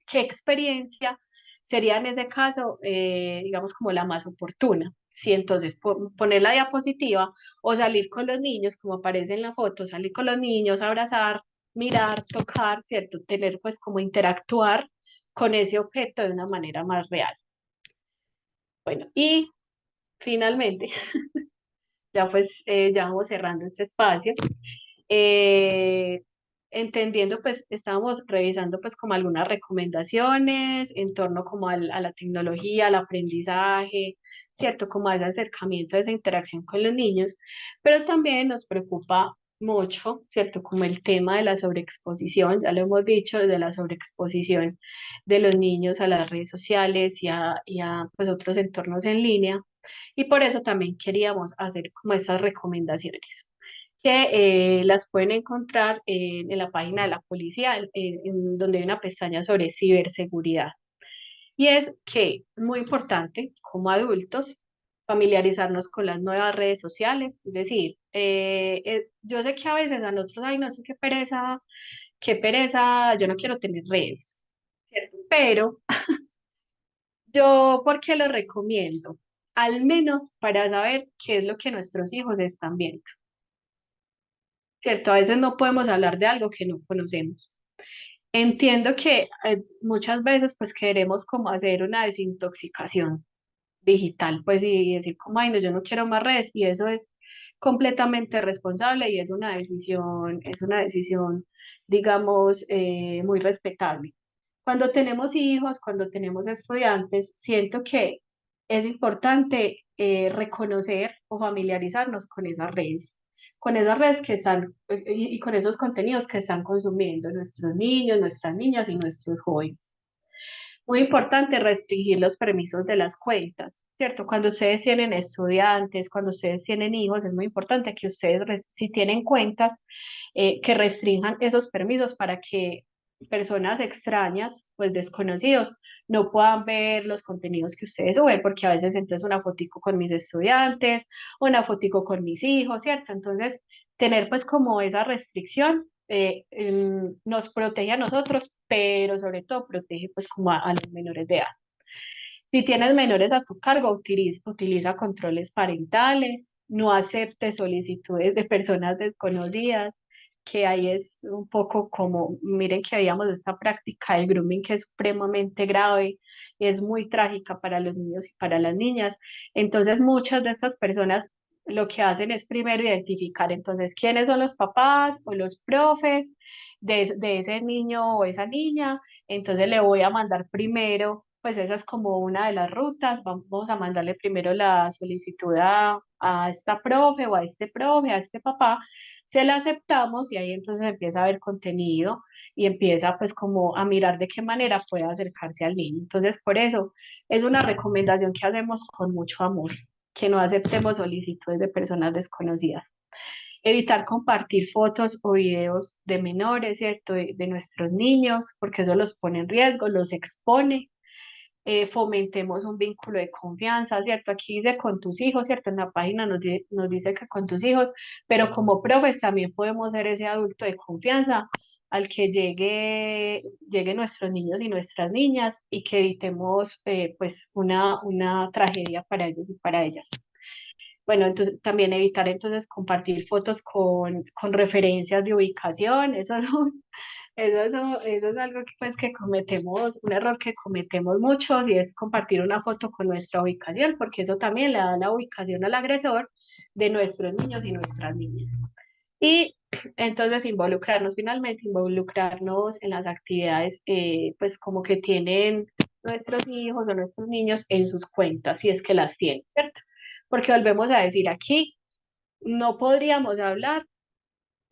qué experiencia sería en ese caso, digamos, como la más oportuna. Si entonces poner la diapositiva o salir con los niños, como aparece en la foto, salir con los niños, abrazar, mirar, tocar, ¿cierto? Tener pues como interactuar con ese objeto de una manera más real. Bueno, y finalmente, ya pues ya vamos cerrando este espacio. Eh, entendiendo, pues estábamos revisando pues como algunas recomendaciones en torno como a la tecnología, al aprendizaje, ¿cierto? Como a ese acercamiento, a esa interacción con los niños, pero también nos preocupa mucho, ¿cierto? Como el tema de la sobreexposición, ya lo hemos dicho, de la sobreexposición de los niños a las redes sociales y a pues, otros entornos en línea. Y por eso también queríamos hacer como estas recomendaciones, que las pueden encontrar en la página de la policía, donde hay una pestaña sobre ciberseguridad. Y es que es muy importante como adultos familiarizarnos con las nuevas redes sociales. Es decir, yo sé que a veces a nosotros, ay, no sé qué pereza, yo no quiero tener redes, ¿cierto? Pero yo, ¿por qué lo recomiendo? Al menos para saber qué es lo que nuestros hijos están viendo, ¿cierto? A veces no podemos hablar de algo que no conocemos. Entiendo que muchas veces pues queremos como hacer una desintoxicación digital, pues y decir como, ay, no, yo no quiero más redes, y eso es completamente responsable y es una decisión, digamos, muy respetable. Cuando tenemos hijos, cuando tenemos estudiantes, siento que es importante reconocer o familiarizarnos con esas redes que están y con esos contenidos que están consumiendo nuestros niños, nuestras niñas y nuestros jóvenes. Muy importante restringir los permisos de las cuentas, ¿cierto? Cuando ustedes tienen estudiantes, cuando ustedes tienen hijos, es muy importante que ustedes, si tienen cuentas, que restrinjan esos permisos para que personas extrañas, pues desconocidos, no puedan ver los contenidos que ustedes suben, porque a veces entonces una fotico con mis estudiantes, una fotico con mis hijos, ¿cierto? Entonces, tener pues como esa restricción nos protege a nosotros, pero sobre todo protege pues como a los menores de edad. Si tienes menores a tu cargo, utiliza controles parentales, no aceptes solicitudes de personas desconocidas, que ahí es un poco como, miren que veíamos esta práctica del grooming que es supremamente grave, es muy trágica para los niños y para las niñas. Entonces muchas de estas personas lo que hacen es primero identificar entonces quiénes son los papás o los profes de ese niño o esa niña, entonces le voy a mandar primero, pues esa es como una de las rutas, vamos a mandarle primero la solicitud a esta profe o a este profe, a este papá, se la aceptamos y ahí entonces empieza a ver contenido y empieza pues como a mirar de qué manera puede acercarse al niño. Entonces por eso es una recomendación que hacemos con mucho amor, que no aceptemos solicitudes de personas desconocidas. Evitar compartir fotos o videos de menores, ¿cierto? De nuestros niños, porque eso los pone en riesgo, los expone. Fomentemos un vínculo de confianza, ¿cierto? Aquí dice con tus hijos, ¿cierto? En la página nos dice que con tus hijos, pero como profes también podemos ser ese adulto de confianza al que llegue nuestros niños y nuestras niñas y que evitemos pues una tragedia para ellos y para ellas. Bueno, entonces también evitar entonces compartir fotos con referencias de ubicación, eso es algo que, pues, que cometemos, un error que cometemos muchos y es compartir una foto con nuestra ubicación, porque eso también le da la ubicación al agresor de nuestros niños y nuestras niñas. Y entonces involucrarnos en las actividades, pues como que tienen nuestros hijos o nuestros niños en sus cuentas, si es que las tienen, ¿cierto? Porque volvemos a decir aquí, no podríamos hablar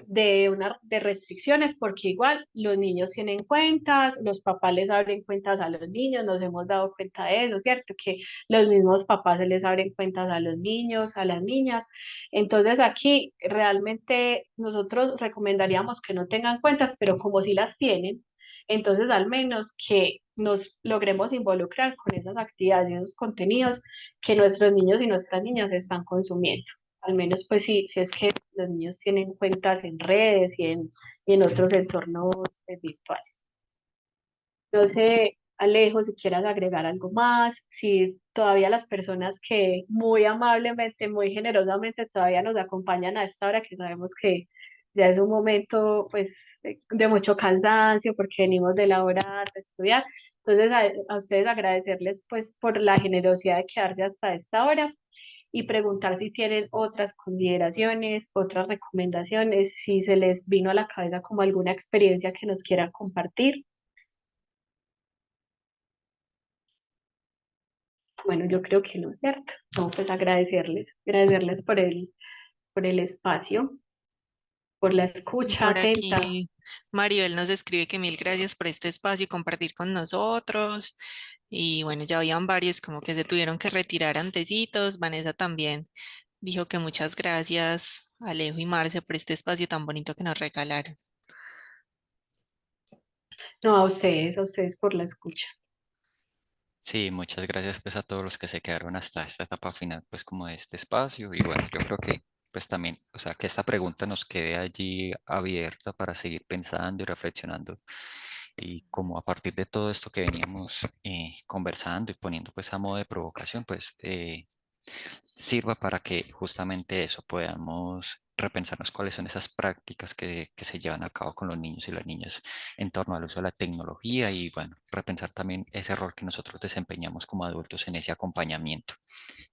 de restricciones porque igual los niños tienen cuentas, los papás les abren cuentas a los niños, nos hemos dado cuenta de eso, ¿cierto? Que los mismos papás se les abren cuentas a los niños, a las niñas. Entonces aquí realmente nosotros recomendaríamos que no tengan cuentas, pero como si las tienen, entonces al menos que nos logremos involucrar con esas actividades y esos contenidos que nuestros niños y nuestras niñas están consumiendo. Al menos pues si es que los niños tienen cuentas en redes y en otros entornos virtuales. No sé, Alejo, si quieras agregar algo más, si todavía las personas que muy amablemente, muy generosamente todavía nos acompañan a esta hora, que sabemos que ya es un momento pues de mucho cansancio porque venimos de laborar, de estudiar. Entonces a ustedes agradecerles pues por la generosidad de quedarse hasta esta hora y preguntar si tienen otras consideraciones, otras recomendaciones, si se les vino a la cabeza como alguna experiencia que nos quieran compartir. Bueno, yo creo que no, ¿cierto? No, pues agradecerles por el espacio. por la escucha Por atenta. aquí, Maribel nos escribe que mil gracias por este espacio y compartir con nosotros. Y bueno, ya habían varios como que se tuvieron que retirar antecitos. Vanessa también dijo que muchas gracias, Alejo y Marce, por este espacio tan bonito que nos regalaron. No, a ustedes por la escucha. Sí, muchas gracias pues a todos los que se quedaron hasta esta etapa final pues como de este espacio y bueno, yo creo que pues también, o sea, que esta pregunta nos quede allí abierta para seguir pensando y reflexionando y como a partir de todo esto que veníamos conversando y poniendo pues a modo de provocación, pues sirva para que justamente eso podamos repensarnos cuáles son esas prácticas que se llevan a cabo con los niños y las niñas en torno al uso de la tecnología y bueno, repensar también ese rol que nosotros desempeñamos como adultos en ese acompañamiento.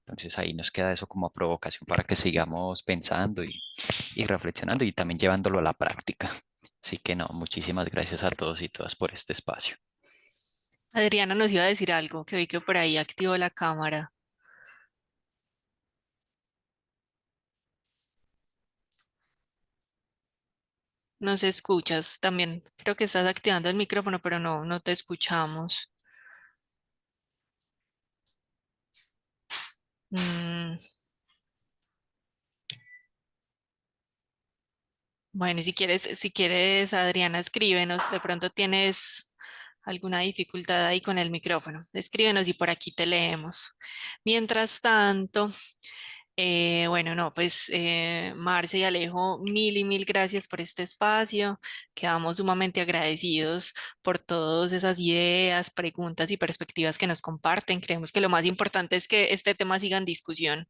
Entonces ahí nos queda eso como provocación para que sigamos pensando y reflexionando y también llevándolo a la práctica. Así que no, muchísimas gracias a todos y todas por este espacio. Adriana nos iba a decir algo, que vi que por ahí activó la cámara. Nos escuchas también. Creo que estás activando el micrófono, pero no te escuchamos. Mm, bueno, si quieres, Adriana, escríbenos. De pronto tienes alguna dificultad ahí con el micrófono. Escríbenos y por aquí te leemos. Mientras tanto, bueno, no, pues Marce y Alejo, mil y mil gracias por este espacio. Quedamos sumamente agradecidos por todas esas ideas, preguntas y perspectivas que nos comparten. Creemos que lo más importante es que este tema siga en discusión,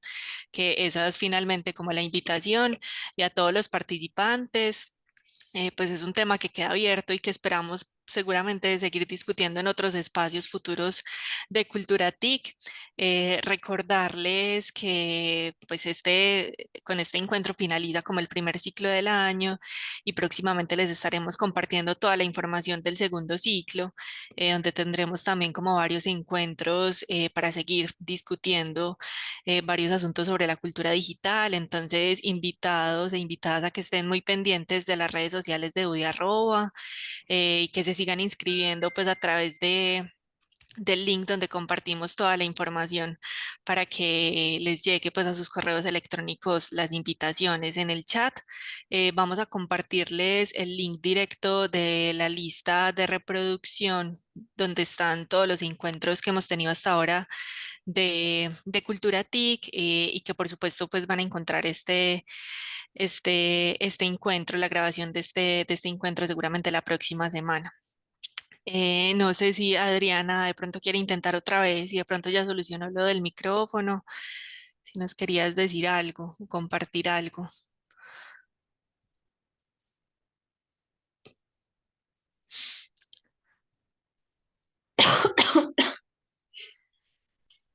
que esa es finalmente como la invitación y a todos los participantes. Pues es un tema que queda abierto y que esperamos seguramente seguir discutiendo en otros espacios futuros de Cultura TIC. Recordarles que pues con este encuentro finaliza como el primer ciclo del año y próximamente les estaremos compartiendo toda la información del segundo ciclo, donde tendremos también como varios encuentros para seguir discutiendo varios asuntos sobre la cultura digital. Entonces, invitados e invitadas a que estén muy pendientes de las redes sociales de UDI Arroba y que se sigan inscribiendo pues a través del link donde compartimos toda la información para que les llegue pues a sus correos electrónicos las invitaciones en el chat. Vamos a compartirles el link directo de la lista de reproducción donde están todos los encuentros que hemos tenido hasta ahora de Cultura TIC y que por supuesto pues van a encontrar este encuentro, la grabación de este encuentro seguramente la próxima semana. No sé si Adriana de pronto quiere intentar otra vez y de pronto ya solucionó lo del micrófono, si nos querías decir algo, compartir algo.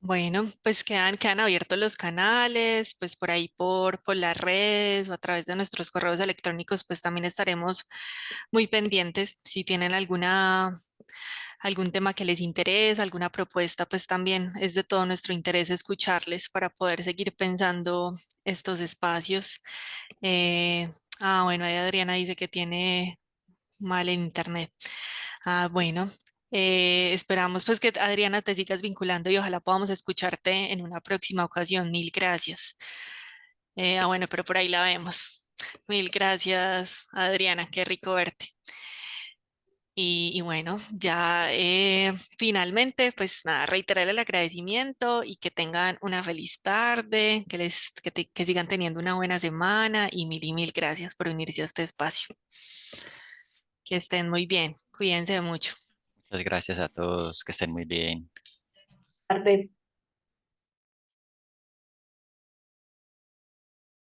Bueno, pues quedan abiertos los canales, pues por ahí por las redes o a través de nuestros correos electrónicos, pues también estaremos muy pendientes. Si tienen algún tema que les interesa, alguna propuesta, pues también es de todo nuestro interés escucharles para poder seguir pensando estos espacios. Eh, bueno, ahí Adriana dice que tiene mal en internet. Bueno, esperamos pues que Adriana te sigas vinculando y ojalá podamos escucharte en una próxima ocasión. Mil gracias. Bueno, pero por ahí la vemos. Mil gracias, Adriana, qué rico verte. Y bueno, ya finalmente, pues nada, reiterar el agradecimiento y que tengan una feliz tarde, que sigan teniendo una buena semana y mil gracias por unirse a este espacio. Que estén muy bien, cuídense mucho. Muchas gracias a todos, que estén muy bien. Tarde.